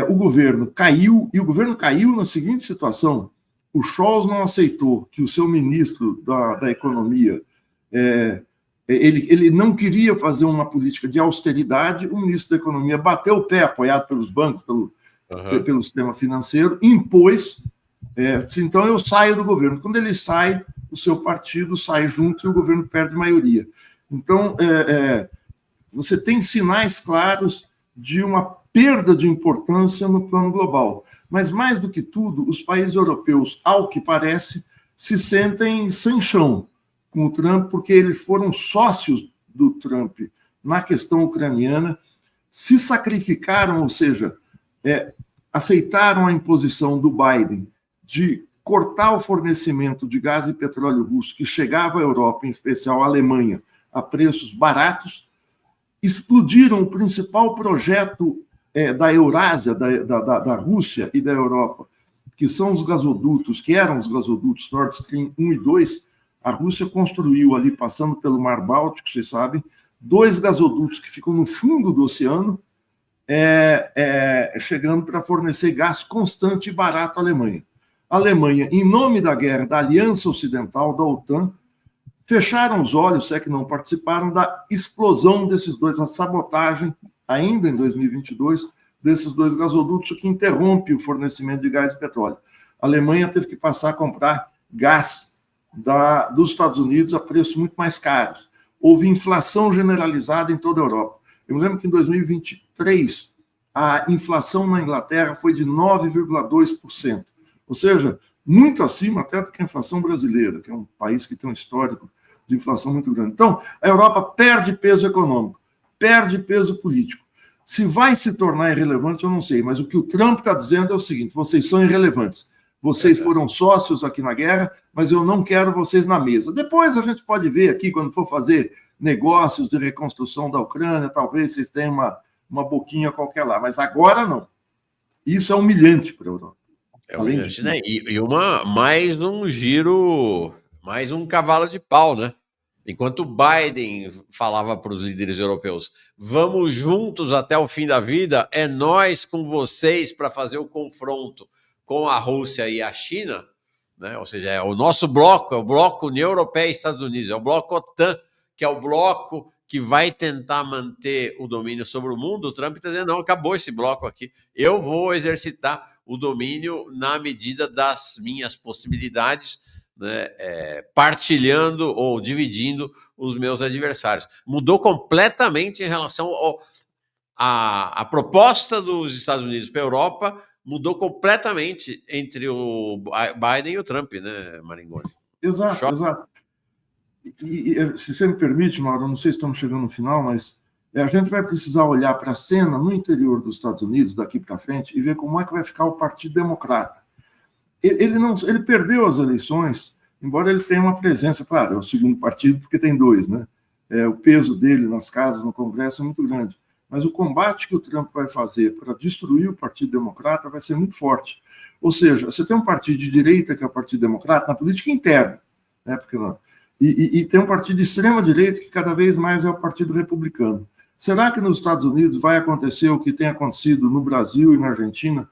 O governo caiu, e o governo caiu na seguinte situação: o Scholz não aceitou que o seu ministro da Economia Ele não queria fazer uma política de austeridade, o ministro da Economia bateu o pé, apoiado pelos bancos, pelo sistema financeiro, impôs, então eu saio do governo. Quando ele sai, o seu partido sai junto e o governo perde maioria. Então, você tem sinais claros de uma perda de importância no plano global. Mas, mais do que tudo, os países europeus, ao que parece, se sentem sem chão com o Trump, porque eles foram sócios do Trump na questão ucraniana, se sacrificaram, ou seja, aceitaram a imposição do Biden de cortar o fornecimento de gás e petróleo russo que chegava à Europa, em especial à Alemanha, a preços baratos, explodiram o principal projeto da Eurásia, da Rússia e da Europa, que são os gasodutos, que eram os gasodutos Nord Stream 1 e 2, a Rússia construiu ali, passando pelo Mar Báltico, vocês sabem, 2 gasodutos que ficam no fundo do oceano, chegando para fornecer gás constante e barato à Alemanha. A Alemanha, em nome da guerra da Aliança Ocidental, da OTAN, fecharam os olhos, se é que não participaram, da explosão desses 2, a sabotagem, ainda em 2022, desses 2 gasodutos, que interrompe o fornecimento de gás e petróleo. A Alemanha teve que passar a comprar gás dos Estados Unidos a preços muito mais caros. Houve inflação generalizada em toda a Europa. Eu me lembro que em 2023, a inflação na Inglaterra foi de 9,2%, ou seja, muito acima até do que a inflação brasileira, que é um país que tem um histórico de inflação muito grande. Então, a Europa perde peso econômico, perde peso político. Se vai se tornar irrelevante, eu não sei, mas o que o Trump está dizendo é o seguinte: vocês são irrelevantes. Vocês foram sócios aqui na guerra, mas eu não quero vocês na mesa. Depois a gente pode ver aqui, quando for fazer negócios de reconstrução da Ucrânia, talvez vocês tenham uma boquinha qualquer lá, mas agora não. Isso é humilhante para a Europa. É humilhante, né? E mais um giro, mais um cavalo de pau, né? Enquanto o Biden falava para os líderes europeus, vamos juntos até o fim da vida, é nós com vocês para fazer o confronto com a Rússia e a China, né? Ou seja, é o nosso bloco, é o bloco União Europeia e Estados Unidos, é o bloco OTAN, que é o bloco que vai tentar manter o domínio sobre o mundo. O Trump está dizendo, não, acabou esse bloco aqui, eu vou exercitar o domínio na medida das minhas possibilidades, né, partilhando ou dividindo os meus adversários. Mudou completamente em relação à proposta dos Estados Unidos para a Europa, mudou completamente entre o Biden e o Trump, né, Maringoni? Exato, exato. E se você me permite, Mauro, não sei se estamos chegando no final, mas a gente vai precisar olhar para a cena no interior dos Estados Unidos, daqui para frente, e ver como é que vai ficar o Partido Democrata. Ele perdeu as eleições, embora ele tenha uma presença, claro, é o segundo partido, porque tem 2, né? O peso dele nas casas, no Congresso, é muito grande. Mas o combate que o Trump vai fazer para destruir o Partido Democrata vai ser muito forte. Ou seja, você tem um partido de direita, que é o Partido Democrata, na política interna, né? Porque não. E tem um partido de extrema-direita, que cada vez mais é o Partido Republicano. Será que nos Estados Unidos vai acontecer o que tem acontecido no Brasil e na Argentina,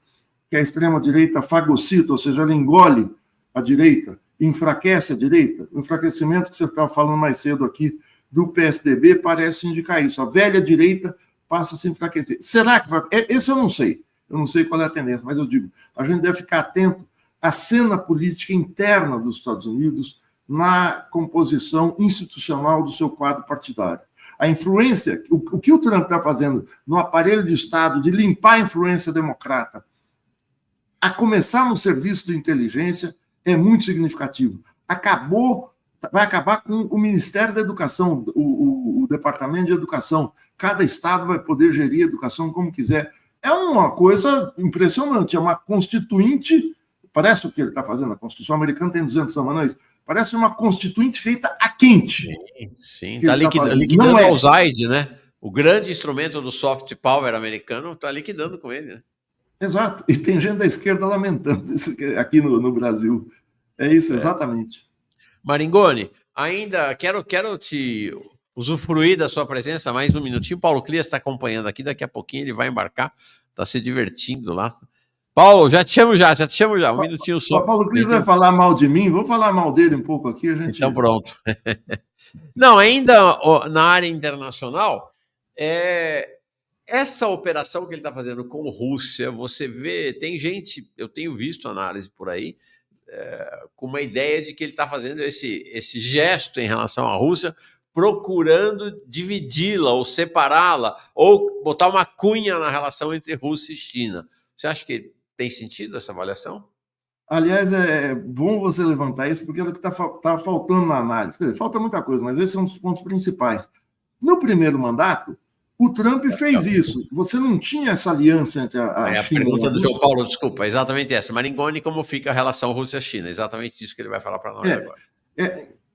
que a extrema-direita fagocita, ou seja, ela engole a direita, enfraquece a direita? O enfraquecimento que você estava falando mais cedo aqui do PSDB parece indicar isso. A velha direita passa a se enfraquecer. Será que vai? Esse eu não sei. Eu não sei qual é a tendência, mas eu digo, a gente deve ficar atento à cena política interna dos Estados Unidos na composição institucional do seu quadro partidário. A influência, o que o Trump está fazendo no aparelho de Estado de limpar a influência democrata, a começar no serviço de inteligência, é muito significativo. Vai acabar com o Ministério da Educação, o Departamento de Educação. Cada estado vai poder gerir a educação como quiser. É uma coisa impressionante, é uma constituinte, parece o que ele está fazendo, a Constituição americana tem 200 anos, mas parece uma constituinte feita a quente. Sim, está liquidando o Zaid, né? O grande instrumento do soft power americano está liquidando com ele, né? Exato, e tem gente da esquerda lamentando isso aqui no Brasil. É isso, exatamente. Maringoni, ainda quero te usufruir da sua presença mais um minutinho. Paulo Clias está acompanhando aqui, daqui a pouquinho ele vai embarcar, está se divertindo lá Paulo, já te chamo já. Um minutinho só. Paulo Cris vai falar mal de mim, vou falar mal dele um pouco aqui. Então, pronto. Não, ainda na área internacional, essa operação que ele está fazendo com Rússia, você vê, tem gente, eu tenho visto análise por aí, com uma ideia de que ele está fazendo esse gesto em relação à Rússia, procurando dividi-la ou separá-la, ou botar uma cunha na relação entre Rússia e China. Você acha que tem sentido essa avaliação? Aliás, é bom você levantar isso, porque é o que está faltando na análise. Quer dizer, falta muita coisa, mas esse é um dos pontos principais. No primeiro mandato, o Trump fez isso. Você não tinha essa aliança entre a China... A pergunta do João Paulo, desculpa, é exatamente essa. Maringoni, como fica a relação Rússia-China? Exatamente isso que ele vai falar para nós agora.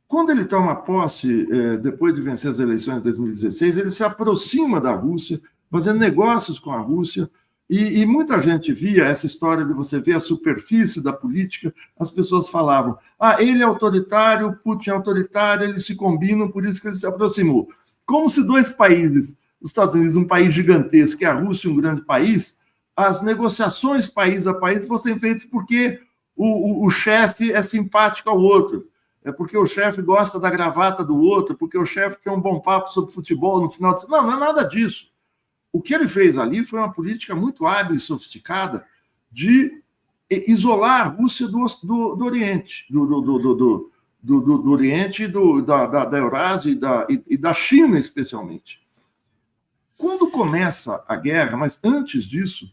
Quando ele toma posse, depois de vencer as eleições de 2016, ele se aproxima da Rússia, fazendo negócios com a Rússia, e muita gente via essa história de você ver a superfície da política, as pessoas falavam, ele é autoritário, Putin é autoritário, eles se combinam, por isso que ele se aproximou. Como se dois países, os Estados Unidos, um país gigantesco, que é a Rússia, um grande país, as negociações país a país fossem feitas porque o chefe é simpático ao outro, é porque o chefe gosta da gravata do outro, porque o chefe tem um bom papo sobre futebol no final de semana. Não é nada disso. O que ele fez ali foi uma política muito hábil e sofisticada de isolar a Rússia do Oriente, do Oriente, da Eurásia e da China, especialmente. Quando começa a guerra, mas antes disso,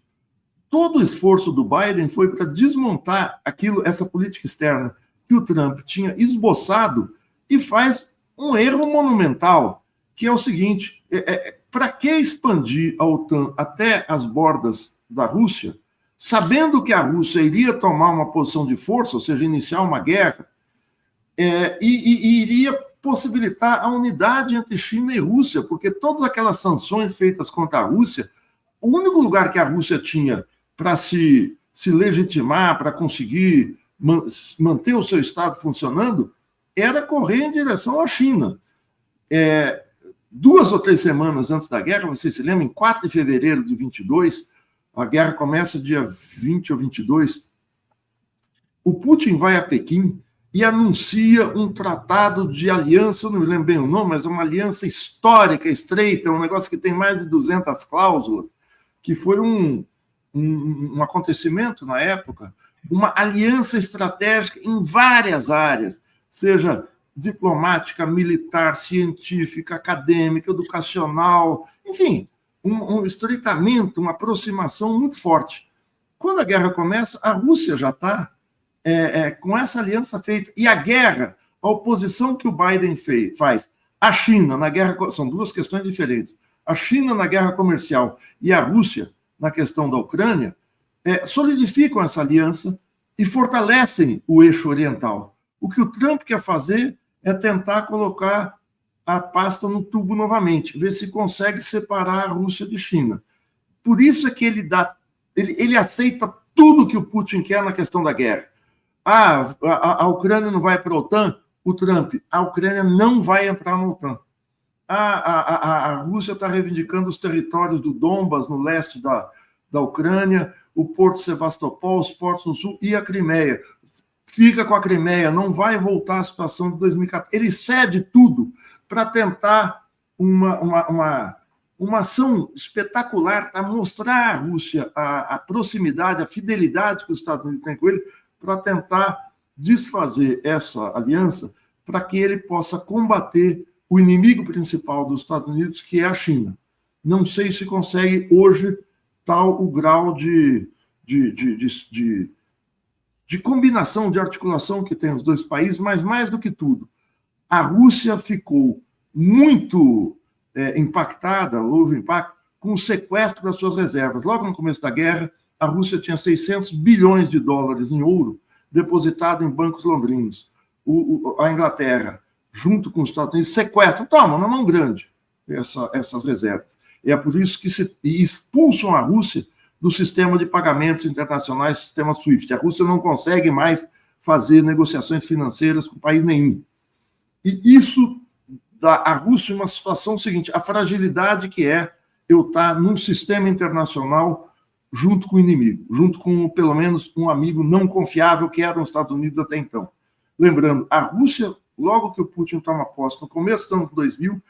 todo o esforço do Biden foi para desmontar essa política externa que o Trump tinha esboçado e faz um erro monumental, que é o seguinte, para que expandir a OTAN até as bordas da Rússia, sabendo que a Rússia iria tomar uma posição de força, ou seja, iniciar uma guerra, e iria possibilitar a unidade entre China e Rússia, porque todas aquelas sanções feitas contra a Rússia, o único lugar que a Rússia tinha para se legitimar, para conseguir manter o seu Estado funcionando, era correr em direção à China. 2 ou 3 semanas antes da guerra, vocês se lembram, em 4 de fevereiro de 22, a guerra começa dia 20 ou 22, o Putin vai a Pequim e anuncia um tratado de aliança, eu não me lembro bem o nome, mas uma aliança histórica, estreita, um negócio que tem mais de 200 cláusulas, que foi um acontecimento na época, uma aliança estratégica em várias áreas, seja diplomática, militar, científica, acadêmica, educacional, enfim, um estreitamento, uma aproximação muito forte. Quando a guerra começa, a Rússia já está com essa aliança feita. E a guerra, a oposição que o Biden faz à China na guerra, são 2 questões diferentes. A China na guerra comercial e a Rússia na questão da Ucrânia, solidificam essa aliança e fortalecem o eixo oriental. O que o Trump quer fazer é tentar colocar a pasta no tubo novamente, ver se consegue separar a Rússia de China. Por isso é que ele aceita tudo que o Putin quer na questão da guerra. A Ucrânia não vai para a OTAN? O Trump, a Ucrânia não vai entrar na OTAN. A Rússia está reivindicando os territórios do Donbas, no leste da Ucrânia, o Porto de Sevastopol, os portos no sul e a Crimeia. Fica com a Crimeia, não vai voltar à situação de 2014. Ele cede tudo para tentar uma ação espetacular para mostrar à Rússia a proximidade, a fidelidade que os Estados Unidos têm com ele, para tentar desfazer essa aliança, para que ele possa combater o inimigo principal dos Estados Unidos, que é a China. Não sei se consegue hoje tal o grau de combinação, de articulação que tem os dois países, mas mais do que tudo, a Rússia ficou muito impactada, houve impacto, com o sequestro das suas reservas. Logo no começo da guerra, a Rússia tinha 600 bilhões de dólares em ouro depositado em bancos londrinos. A Inglaterra, junto com os Estados Unidos, sequestram, tomam na mão grande essas reservas. É por isso que expulsam a Rússia do sistema de pagamentos internacionais, sistema SWIFT. A Rússia não consegue mais fazer negociações financeiras com país nenhum. E isso dá à Rússia uma situação seguinte, a fragilidade que é eu estar num sistema internacional junto com o inimigo, junto com, pelo menos, um amigo não confiável, que eram os Estados Unidos até então. Lembrando, a Rússia, logo que o Putin toma posse, no começo dos anos 2000,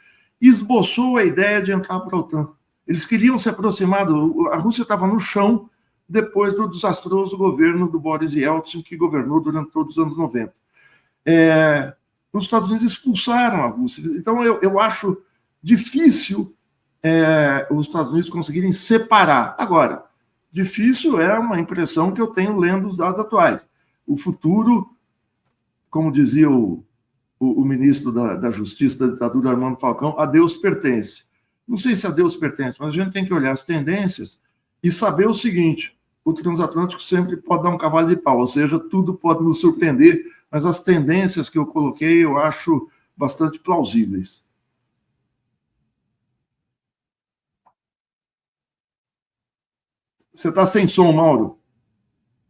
esboçou a ideia de entrar para a OTAN. Eles queriam se aproximar, a Rússia estava no chão depois do desastroso governo do Boris Yeltsin, que governou durante todos os anos 90. Os Estados Unidos expulsaram a Rússia. Então, eu acho difícil os Estados Unidos conseguirem separar. Agora, difícil é uma impressão que eu tenho lendo os dados atuais. O futuro, como dizia o ministro da Justiça da ditadura, Armando Falcão, a Deus pertence. Não sei se a Deus pertence, mas a gente tem que olhar as tendências e saber o seguinte: o transatlântico sempre pode dar um cavalo de pau, ou seja, tudo pode nos surpreender, mas as tendências que eu coloquei eu acho bastante plausíveis. Você está sem som, Mauro?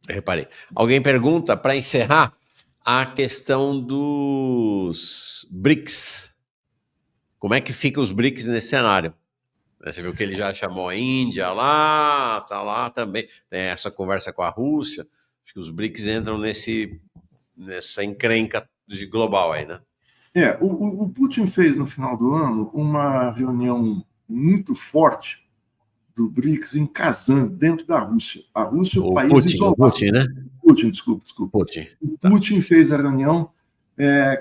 Reparei. Alguém pergunta, para encerrar, a questão dos BRICS. Como é que fica os BRICS nesse cenário? Você viu que ele já chamou a Índia lá, tá lá também. Tem essa conversa com a Rússia. Acho que os BRICS entram nessa encrenca global aí, né? O Putin fez no final do ano uma reunião muito forte do BRICS em Kazan, dentro da Rússia. A Rússia é o país isolado. Putin, né? Putin, desculpa. Putin. O Putin fez a reunião,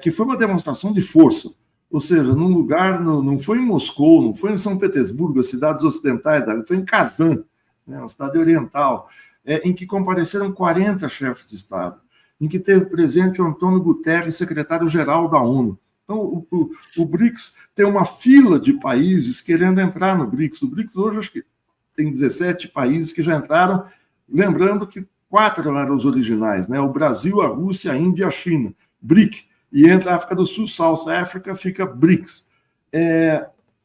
que foi uma demonstração de força. Ou seja, num lugar, não foi em Moscou, não foi em São Petersburgo, as cidades ocidentais, foi em Kazan, né, uma cidade oriental, em que compareceram 40 chefes de Estado, em que teve presente o Antônio Guterres, secretário-geral da ONU. Então, o BRICS tem uma fila de países querendo entrar no BRICS. O BRICS hoje, acho que tem 17 países que já entraram, lembrando que 4 eram os originais, né? O Brasil, a Rússia, a Índia e a China. BRIC. E entra a África do Sul, South Africa, fica BRICS.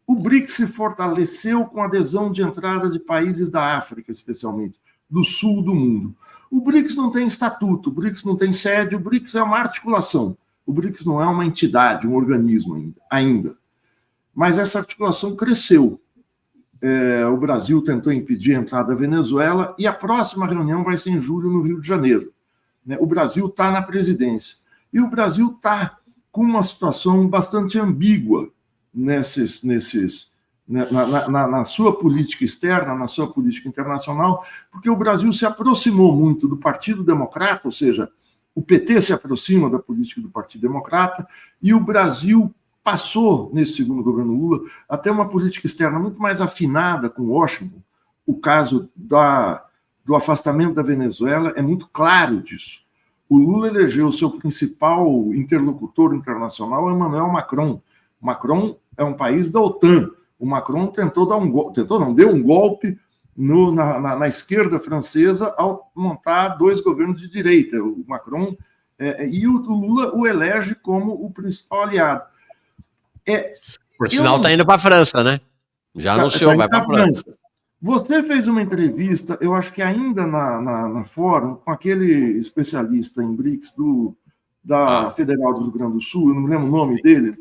O BRICS se fortaleceu com a adesão de entrada de países da África, especialmente, do sul do mundo. O BRICS não tem estatuto, o BRICS não tem sede, o BRICS é uma articulação. O BRICS não é uma entidade, um organismo ainda. Mas essa articulação cresceu. O Brasil tentou impedir a entrada da Venezuela e a próxima reunião vai ser em julho no Rio de Janeiro. O Brasil está na presidência. E o Brasil está com uma situação bastante ambígua na sua política externa, na sua política internacional, porque o Brasil se aproximou muito do Partido Democrata, ou seja, o PT se aproxima da política do Partido Democrata, e o Brasil passou, nesse segundo governo Lula, a ter uma política externa muito mais afinada com Washington. O caso do afastamento da Venezuela é muito claro disso. O Lula elegeu o seu principal interlocutor internacional, Emmanuel Macron. Macron é um país da OTAN. O Macron deu um golpe na esquerda francesa ao montar 2 governos de direita. O Macron e o Lula o elege como o principal aliado. Por sinal, está indo para a França, né? Já anunciou, vai para a França. Você fez uma entrevista, eu acho que ainda na Fórum, com aquele especialista em BRICS da Federal do Rio Grande do Sul, eu não me lembro o nome dele,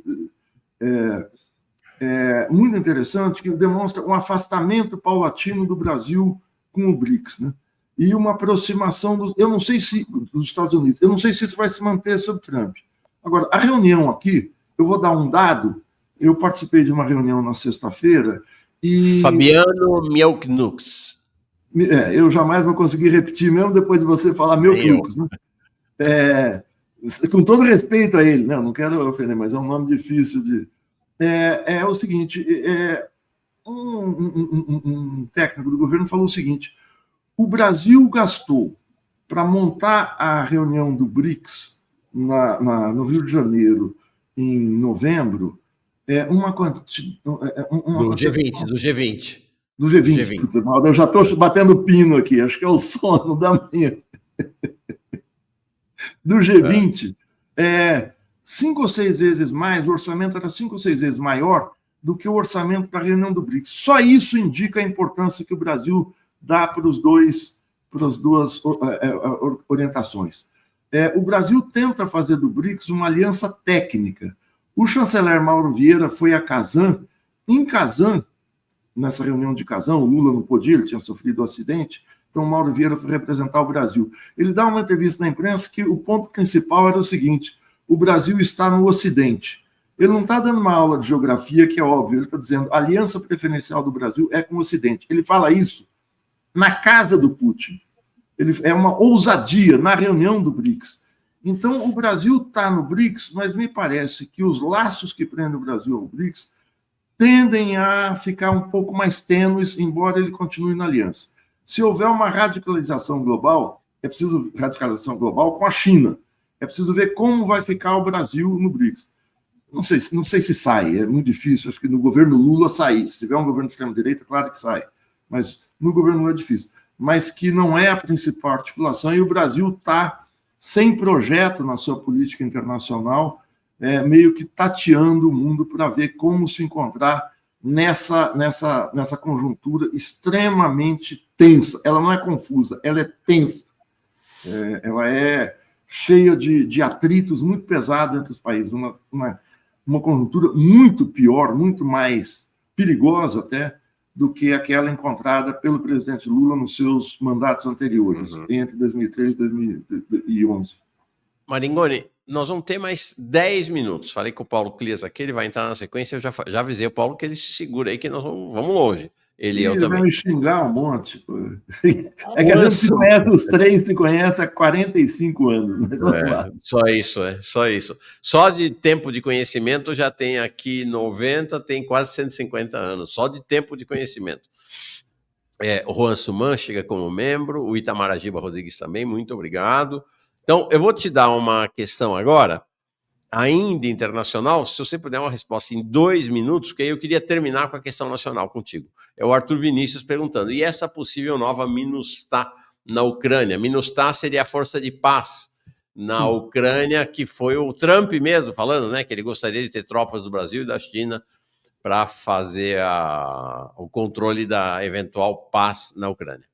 muito interessante, que demonstra um afastamento paulatino do Brasil com o BRICS, né? E uma aproximação dos Estados Unidos. Eu não sei se isso vai se manter sob Trump. Agora, a reunião aqui, eu vou dar um dado, eu participei de uma reunião na sexta-feira, e Fabiano Mielknux. Eu jamais vou conseguir repetir, mesmo depois de você falar Mielknux, né? Com todo respeito a ele, não quero ofender, mas é um nome difícil de... É o seguinte, um técnico do governo falou o seguinte: o Brasil gastou para montar a reunião do BRICS no Rio de Janeiro em novembro, do G20. Do G20. Puta, eu já estou batendo pino aqui, acho que é o sono da manhã. Do G20, 5 ou 6 vezes mais, o orçamento era 5 ou 6 vezes maior do que o orçamento da reunião do BRICS. Só isso indica a importância que o Brasil dá para as duas orientações. O Brasil tenta fazer do BRICS uma aliança técnica. O chanceler Mauro Vieira foi a Kazan. Em Kazan, nessa reunião de casão, o Lula não podia, ele tinha sofrido um acidente, então o Mauro Vieira foi representar o Brasil. Ele dá uma entrevista na imprensa que o ponto principal era o seguinte: o Brasil está no Ocidente. Ele não está dando uma aula de geografia, que é óbvio, ele está dizendo a aliança preferencial do Brasil é com o Ocidente. Ele fala isso na casa do Putin. É uma ousadia na reunião do BRICS. Então, o Brasil está no BRICS, mas me parece que os laços que prendem o Brasil ao BRICS tendem a ficar um pouco mais tênues, embora ele continue na aliança. Se houver uma radicalização global, é preciso radicalização global com a China. É preciso ver como vai ficar o Brasil no BRICS. Não sei se sai, é muito difícil. Acho que no governo Lula sair. Se tiver um governo de extrema-direita, claro que sai. Mas no governo Lula é difícil. Mas que não é a principal articulação, e o Brasil está sem projeto na sua política internacional, meio que tateando o mundo para ver como se encontrar nessa conjuntura extremamente tensa. Ela não é confusa, ela é tensa. Ela é cheia de atritos muito pesados entre os países, uma conjuntura muito pior, muito mais perigosa até, do que aquela encontrada pelo presidente Lula nos seus mandatos anteriores, entre 2003 e 2011. Maringoni, nós vamos ter mais 10 minutos. Falei com o Paulo Clias aqui, ele vai entrar na sequência. Eu já avisei o Paulo que ele se segura aí, que nós vamos longe. Ele e eu também. Vai me xingar um monte. Pô. É que a gente se conhece, os três se conhece há 45 anos. Só isso. Só de tempo de conhecimento já tem aqui 90, tem quase 150 anos. Só de tempo de conhecimento. O Juan Suman chega como membro, o Itamaragiba Rodrigues também, muito obrigado. Então, eu vou te dar uma questão agora, ainda internacional, se você puder uma resposta em 2 minutos, porque aí eu queria terminar com a questão nacional contigo. É o Arthur Vinícius perguntando, e essa possível nova MINUSTAH na Ucrânia? MINUSTAH seria a força de paz na Ucrânia, que foi o Trump mesmo falando, né, que ele gostaria de ter tropas do Brasil e da China para fazer o controle da eventual paz na Ucrânia.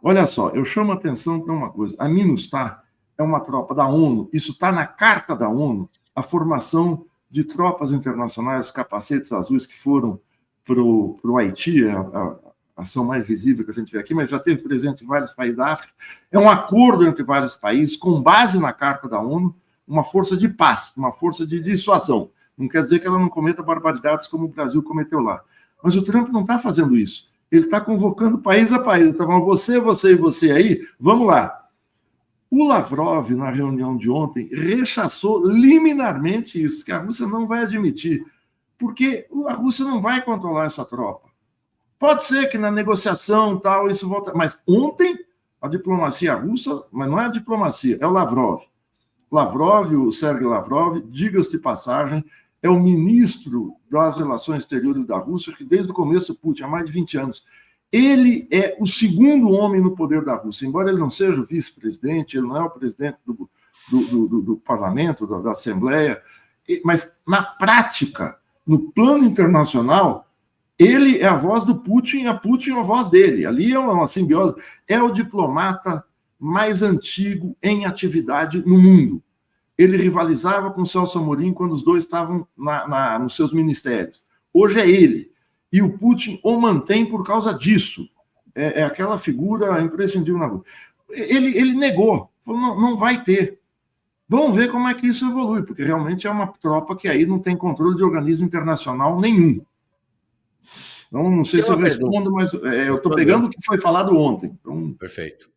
Olha só, eu chamo a atenção para uma coisa. A MINUSTAH é uma tropa da ONU, isso está na Carta da ONU, a formação de tropas internacionais, capacetes azuis que foram para o Haiti, a ação mais visível que a gente vê aqui, mas já teve presente em vários países da África. É um acordo entre vários países, com base na Carta da ONU, uma força de paz, uma força de dissuasão. Não quer dizer que ela não cometa barbaridades como o Brasil cometeu lá. Mas o Trump não está fazendo isso. Ele está convocando país a país. Ele está falando, você e você aí, vamos lá. O Lavrov, na reunião de ontem, rechaçou liminarmente isso, que a Rússia não vai admitir, porque a Rússia não vai controlar essa tropa. Pode ser que na negociação tal isso volta, mas ontem a diplomacia russa, mas não é a diplomacia, é o Lavrov. O Sergei Lavrov, diga-se de passagem, é o ministro das Relações Exteriores da Rússia, que desde o começo do Putin, há mais de 20 anos, ele é o segundo homem no poder da Rússia, embora ele não seja o vice-presidente, ele não é o presidente do parlamento, da Assembleia, mas na prática, no plano internacional, ele é a voz do Putin e a Putin é a voz dele. Ali é uma simbiose. É o diplomata mais antigo em atividade no mundo. Ele rivalizava com o Celso Amorim quando os dois estavam nos seus ministérios. Hoje é ele. E o Putin o mantém por causa disso. É aquela figura imprescindível na Rússia. Ele negou, falou, não vai ter. Vamos ver como é que isso evolui, porque realmente é uma tropa que aí não tem controle de organismo internacional nenhum. Então, não sei se eu respondo, mas eu estou pegando o que foi falado ontem. Então... Perfeito.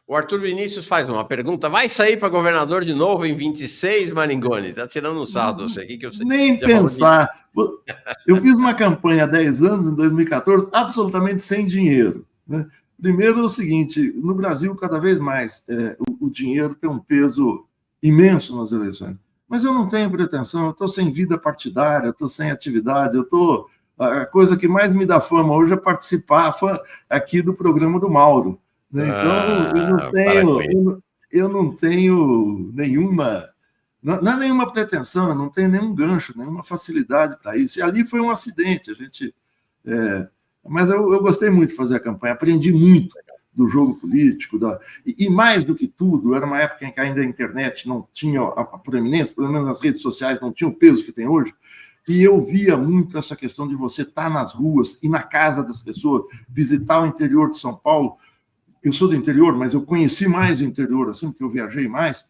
O Arthur Vinícius faz uma pergunta. Vai sair para governador de novo em 26, Maringoni? Está tirando um sarro você aqui que eu sei. Nem pensar. Eu fiz uma campanha há 10 anos, em 2014, absolutamente sem dinheiro. Né? Primeiro é o seguinte, no Brasil, cada vez mais, o dinheiro tem um peso imenso nas eleições. Mas eu não tenho pretensão, eu estou sem vida partidária, eu estou sem atividade, eu estou... A coisa que mais me dá fama hoje é participar aqui do programa do Mauro. Né? Então, eu não tenho nenhuma... Não é nenhuma pretensão, eu não tenho nenhum gancho, nenhuma facilidade para isso. E ali foi um acidente, a gente... Mas eu gostei muito de fazer a campanha, aprendi muito do jogo político, e mais do que tudo, era uma época em que ainda a internet não tinha a proeminência, pelo menos nas redes sociais não tinha o peso que tem hoje. E eu via muito essa questão de você estar nas ruas e na casa das pessoas, visitar o interior de São Paulo. Eu sou do interior, mas eu conheci mais o interior, assim, porque eu viajei mais.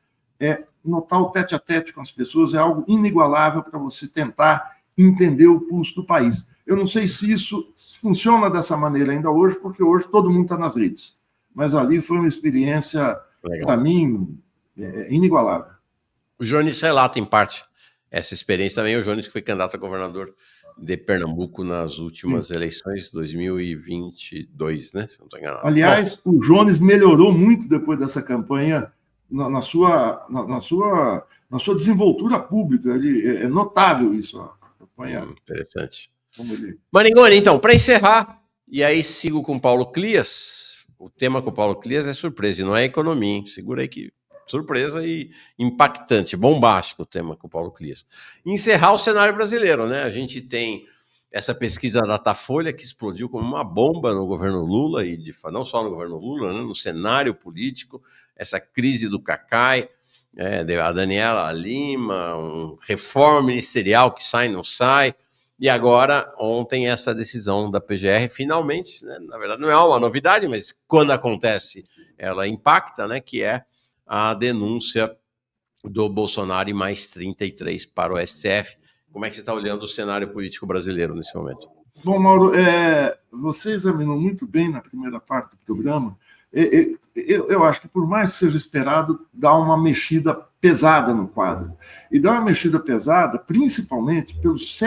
Notar o tete-a-tete com as pessoas é algo inigualável para você tentar entender o pulso do país. Eu não sei se isso funciona dessa maneira ainda hoje, porque hoje todo mundo está nas redes. Mas ali foi uma experiência, para mim, inigualável. O Jones relata, em parte, essa experiência também. O Jones foi candidato a governador de Pernambuco nas últimas eleições, 2022, né? Se não estou enganado. Aliás, o Jones melhorou muito depois dessa campanha na sua desenvoltura pública. É notável isso, a campanha. Interessante. Maringoni, então, para encerrar, e aí sigo com o Paulo Clias. O tema com o Paulo Clias é surpresa, e não é economia, hein? Segura aí que surpresa e impactante, bombástico o tema com o Paulo Clias. Encerrar o cenário brasileiro, né? A gente tem essa pesquisa da Datafolha que explodiu como uma bomba no governo Lula, e não só no governo Lula, né? No cenário político, essa crise do Cacai, a Daniela Lima, reforma ministerial que sai, não sai. E agora, ontem, essa decisão da PGR, finalmente, né, na verdade não é uma novidade, mas quando acontece, ela impacta, né, que é a denúncia do Bolsonaro e mais 33 para o STF. Como é que você está olhando o cenário político brasileiro nesse momento? Bom, Mauro, você examinou muito bem na primeira parte do programa. Eu acho que, por mais que seja esperado, dá uma mexida pesada no quadro. E dá uma mexida pesada, principalmente pelos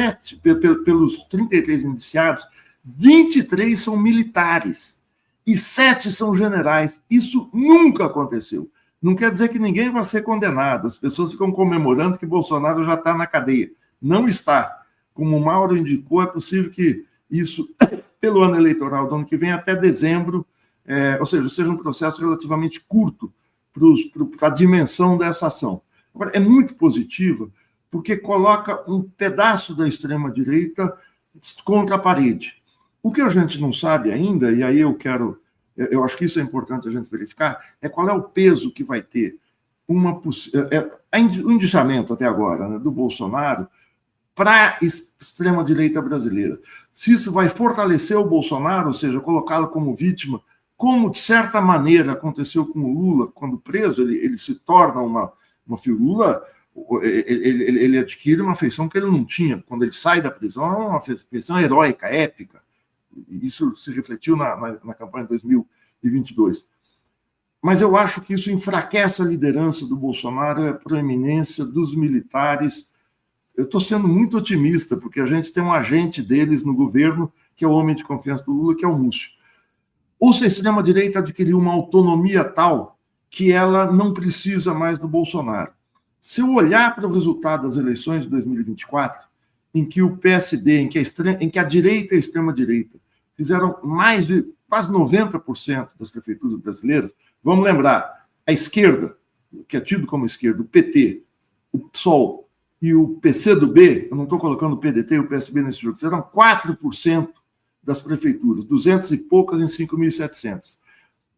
33 indiciados, 23 são militares e 7 são generais. Isso nunca aconteceu. Não quer dizer que ninguém vai ser condenado. As pessoas ficam comemorando que Bolsonaro já está na cadeia. Não está. Como o Mauro indicou, é possível que isso, pelo ano eleitoral do ano que vem, até dezembro, ou seja um processo relativamente curto para a dimensão dessa ação. Agora, é muito positiva, porque coloca um pedaço da extrema-direita contra a parede. O que a gente não sabe ainda, e aí eu acho que isso é importante a gente verificar, é qual é o peso que vai ter o indiciamento até agora, né, do Bolsonaro para a extrema-direita brasileira. Se isso vai fortalecer o Bolsonaro, ou seja, colocá-lo como vítima, como, de certa maneira, aconteceu com o Lula, quando preso, ele se torna uma figura, ele adquire uma feição que ele não tinha. Quando ele sai da prisão, é uma feição heróica, épica. Isso se refletiu na campanha de 2022. Mas eu acho que isso enfraquece a liderança do Bolsonaro, a proeminência dos militares. Eu estou sendo muito otimista, porque a gente tem um agente deles no governo, que é o homem de confiança do Lula, que é o Múcio. Ou se a extrema-direita adquiriu uma autonomia tal que ela não precisa mais do Bolsonaro. Se eu olhar para o resultado das eleições de 2024, em que o PSD, em que a direita e a extrema-direita fizeram mais de quase 90% das prefeituras brasileiras, vamos lembrar, a esquerda, que é tido como esquerda, o PT, o PSOL, e o PCdoB, eu não estou colocando o PDT e o PSB nesse jogo, fizeram 4% das prefeituras, 200 e poucas em 5.700.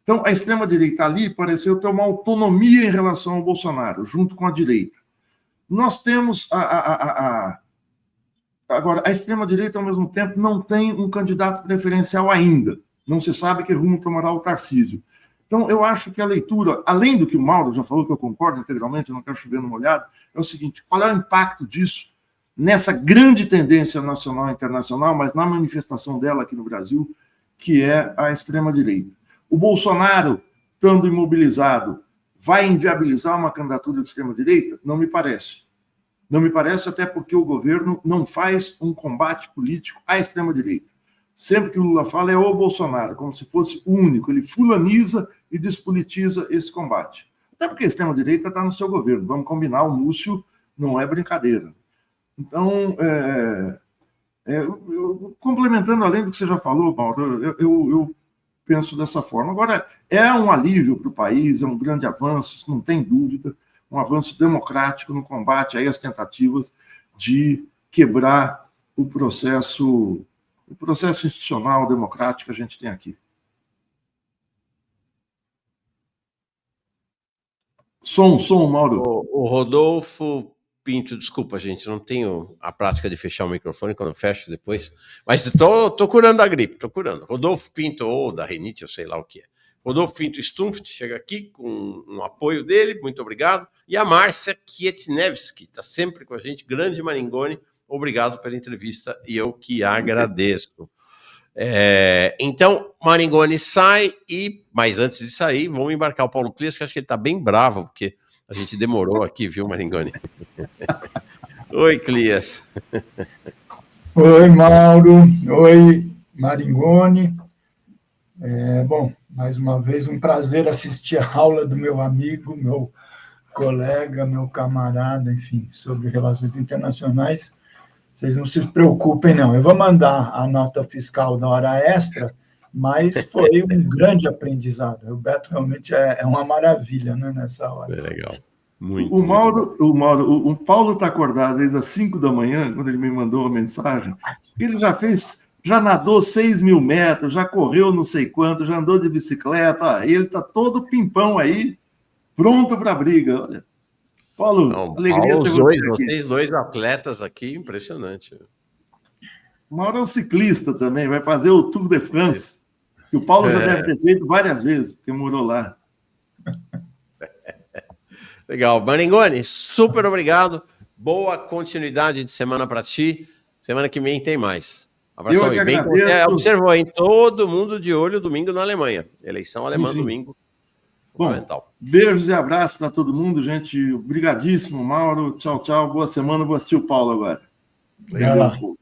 Então, a extrema-direita ali pareceu ter uma autonomia em relação ao Bolsonaro, junto com a direita. Nós temos Agora, a extrema-direita, ao mesmo tempo, não tem um candidato preferencial ainda. Não se sabe que rumo tomará o Tarcísio. Então, eu acho que a leitura, além do que o Mauro já falou, que eu concordo integralmente, eu não quero chover no molhado, é o seguinte: qual é o impacto disso nessa grande tendência nacional e internacional, mas na manifestação dela aqui no Brasil, que é a extrema-direita? O Bolsonaro, estando imobilizado, vai inviabilizar uma candidatura de extrema-direita? Não me parece. Não me parece, até porque o governo não faz um combate político à extrema-direita. Sempre que o Lula fala, é o Bolsonaro, como se fosse o único. Ele fulaniza e despolitiza esse combate. Até porque a extrema-direita está no seu governo. Vamos combinar, o Múcio não é brincadeira. Então, complementando além do que você já falou, Mauro, eu penso dessa forma. Agora, é um alívio para o país, é um grande avanço, isso não tem dúvida, um avanço democrático no combate aí às tentativas de quebrar o processo institucional democrático que a gente tem aqui. Som, Mauro. O Rodolfo Pinto, desculpa, gente, não tenho a prática de fechar o microfone, quando eu fecho depois, mas tô curando a gripe, tô curando. Rodolfo Pinto, ou da rinite, eu sei lá o que é. Rodolfo Pinto Stumpft chega aqui com um apoio dele, muito obrigado. E a Márcia Kietnevski, está sempre com a gente, grande Maringoni, obrigado pela entrevista e eu que agradeço. Então, Maringoni sai, mas antes de sair, vamos embarcar o Paulo Clias, que acho que ele está bem bravo, porque a gente demorou aqui, viu, Maringoni? Oi, Clias. Oi, Mauro. Oi, Maringoni. Bom, mais uma vez, um prazer assistir a aula do meu amigo, meu colega, meu camarada, enfim, sobre relações internacionais. Vocês não se preocupem, não. Eu vou mandar a nota fiscal da hora extra, mas foi um grande aprendizado. O Beto realmente é uma maravilha, né, nessa hora. É legal. Muito, o Paulo está acordado desde as 5 da manhã, quando ele me mandou uma mensagem. Ele já nadou 6.000 metros, já correu não sei quanto, já andou de bicicleta. Ele está todo pimpão aí, pronto para a briga. Olha. Paulo, não, alegria Paulo, ter vocês dois atletas aqui, impressionante. O Mauro é um ciclista também, vai fazer o Tour de France, que o Paulo já deve ter feito várias vezes, porque morou lá. Legal. Maringoni, super obrigado. Boa continuidade de semana para ti. Semana que vem tem mais. Abração aí. Bem, observou, hein? Todo mundo de olho domingo na Alemanha. Eleição alemã domingo. Bom, beijos e abraços para todo mundo, gente. Obrigadíssimo, Mauro. Tchau, tchau. Boa semana. Vou assistir o Paulo agora. Legal.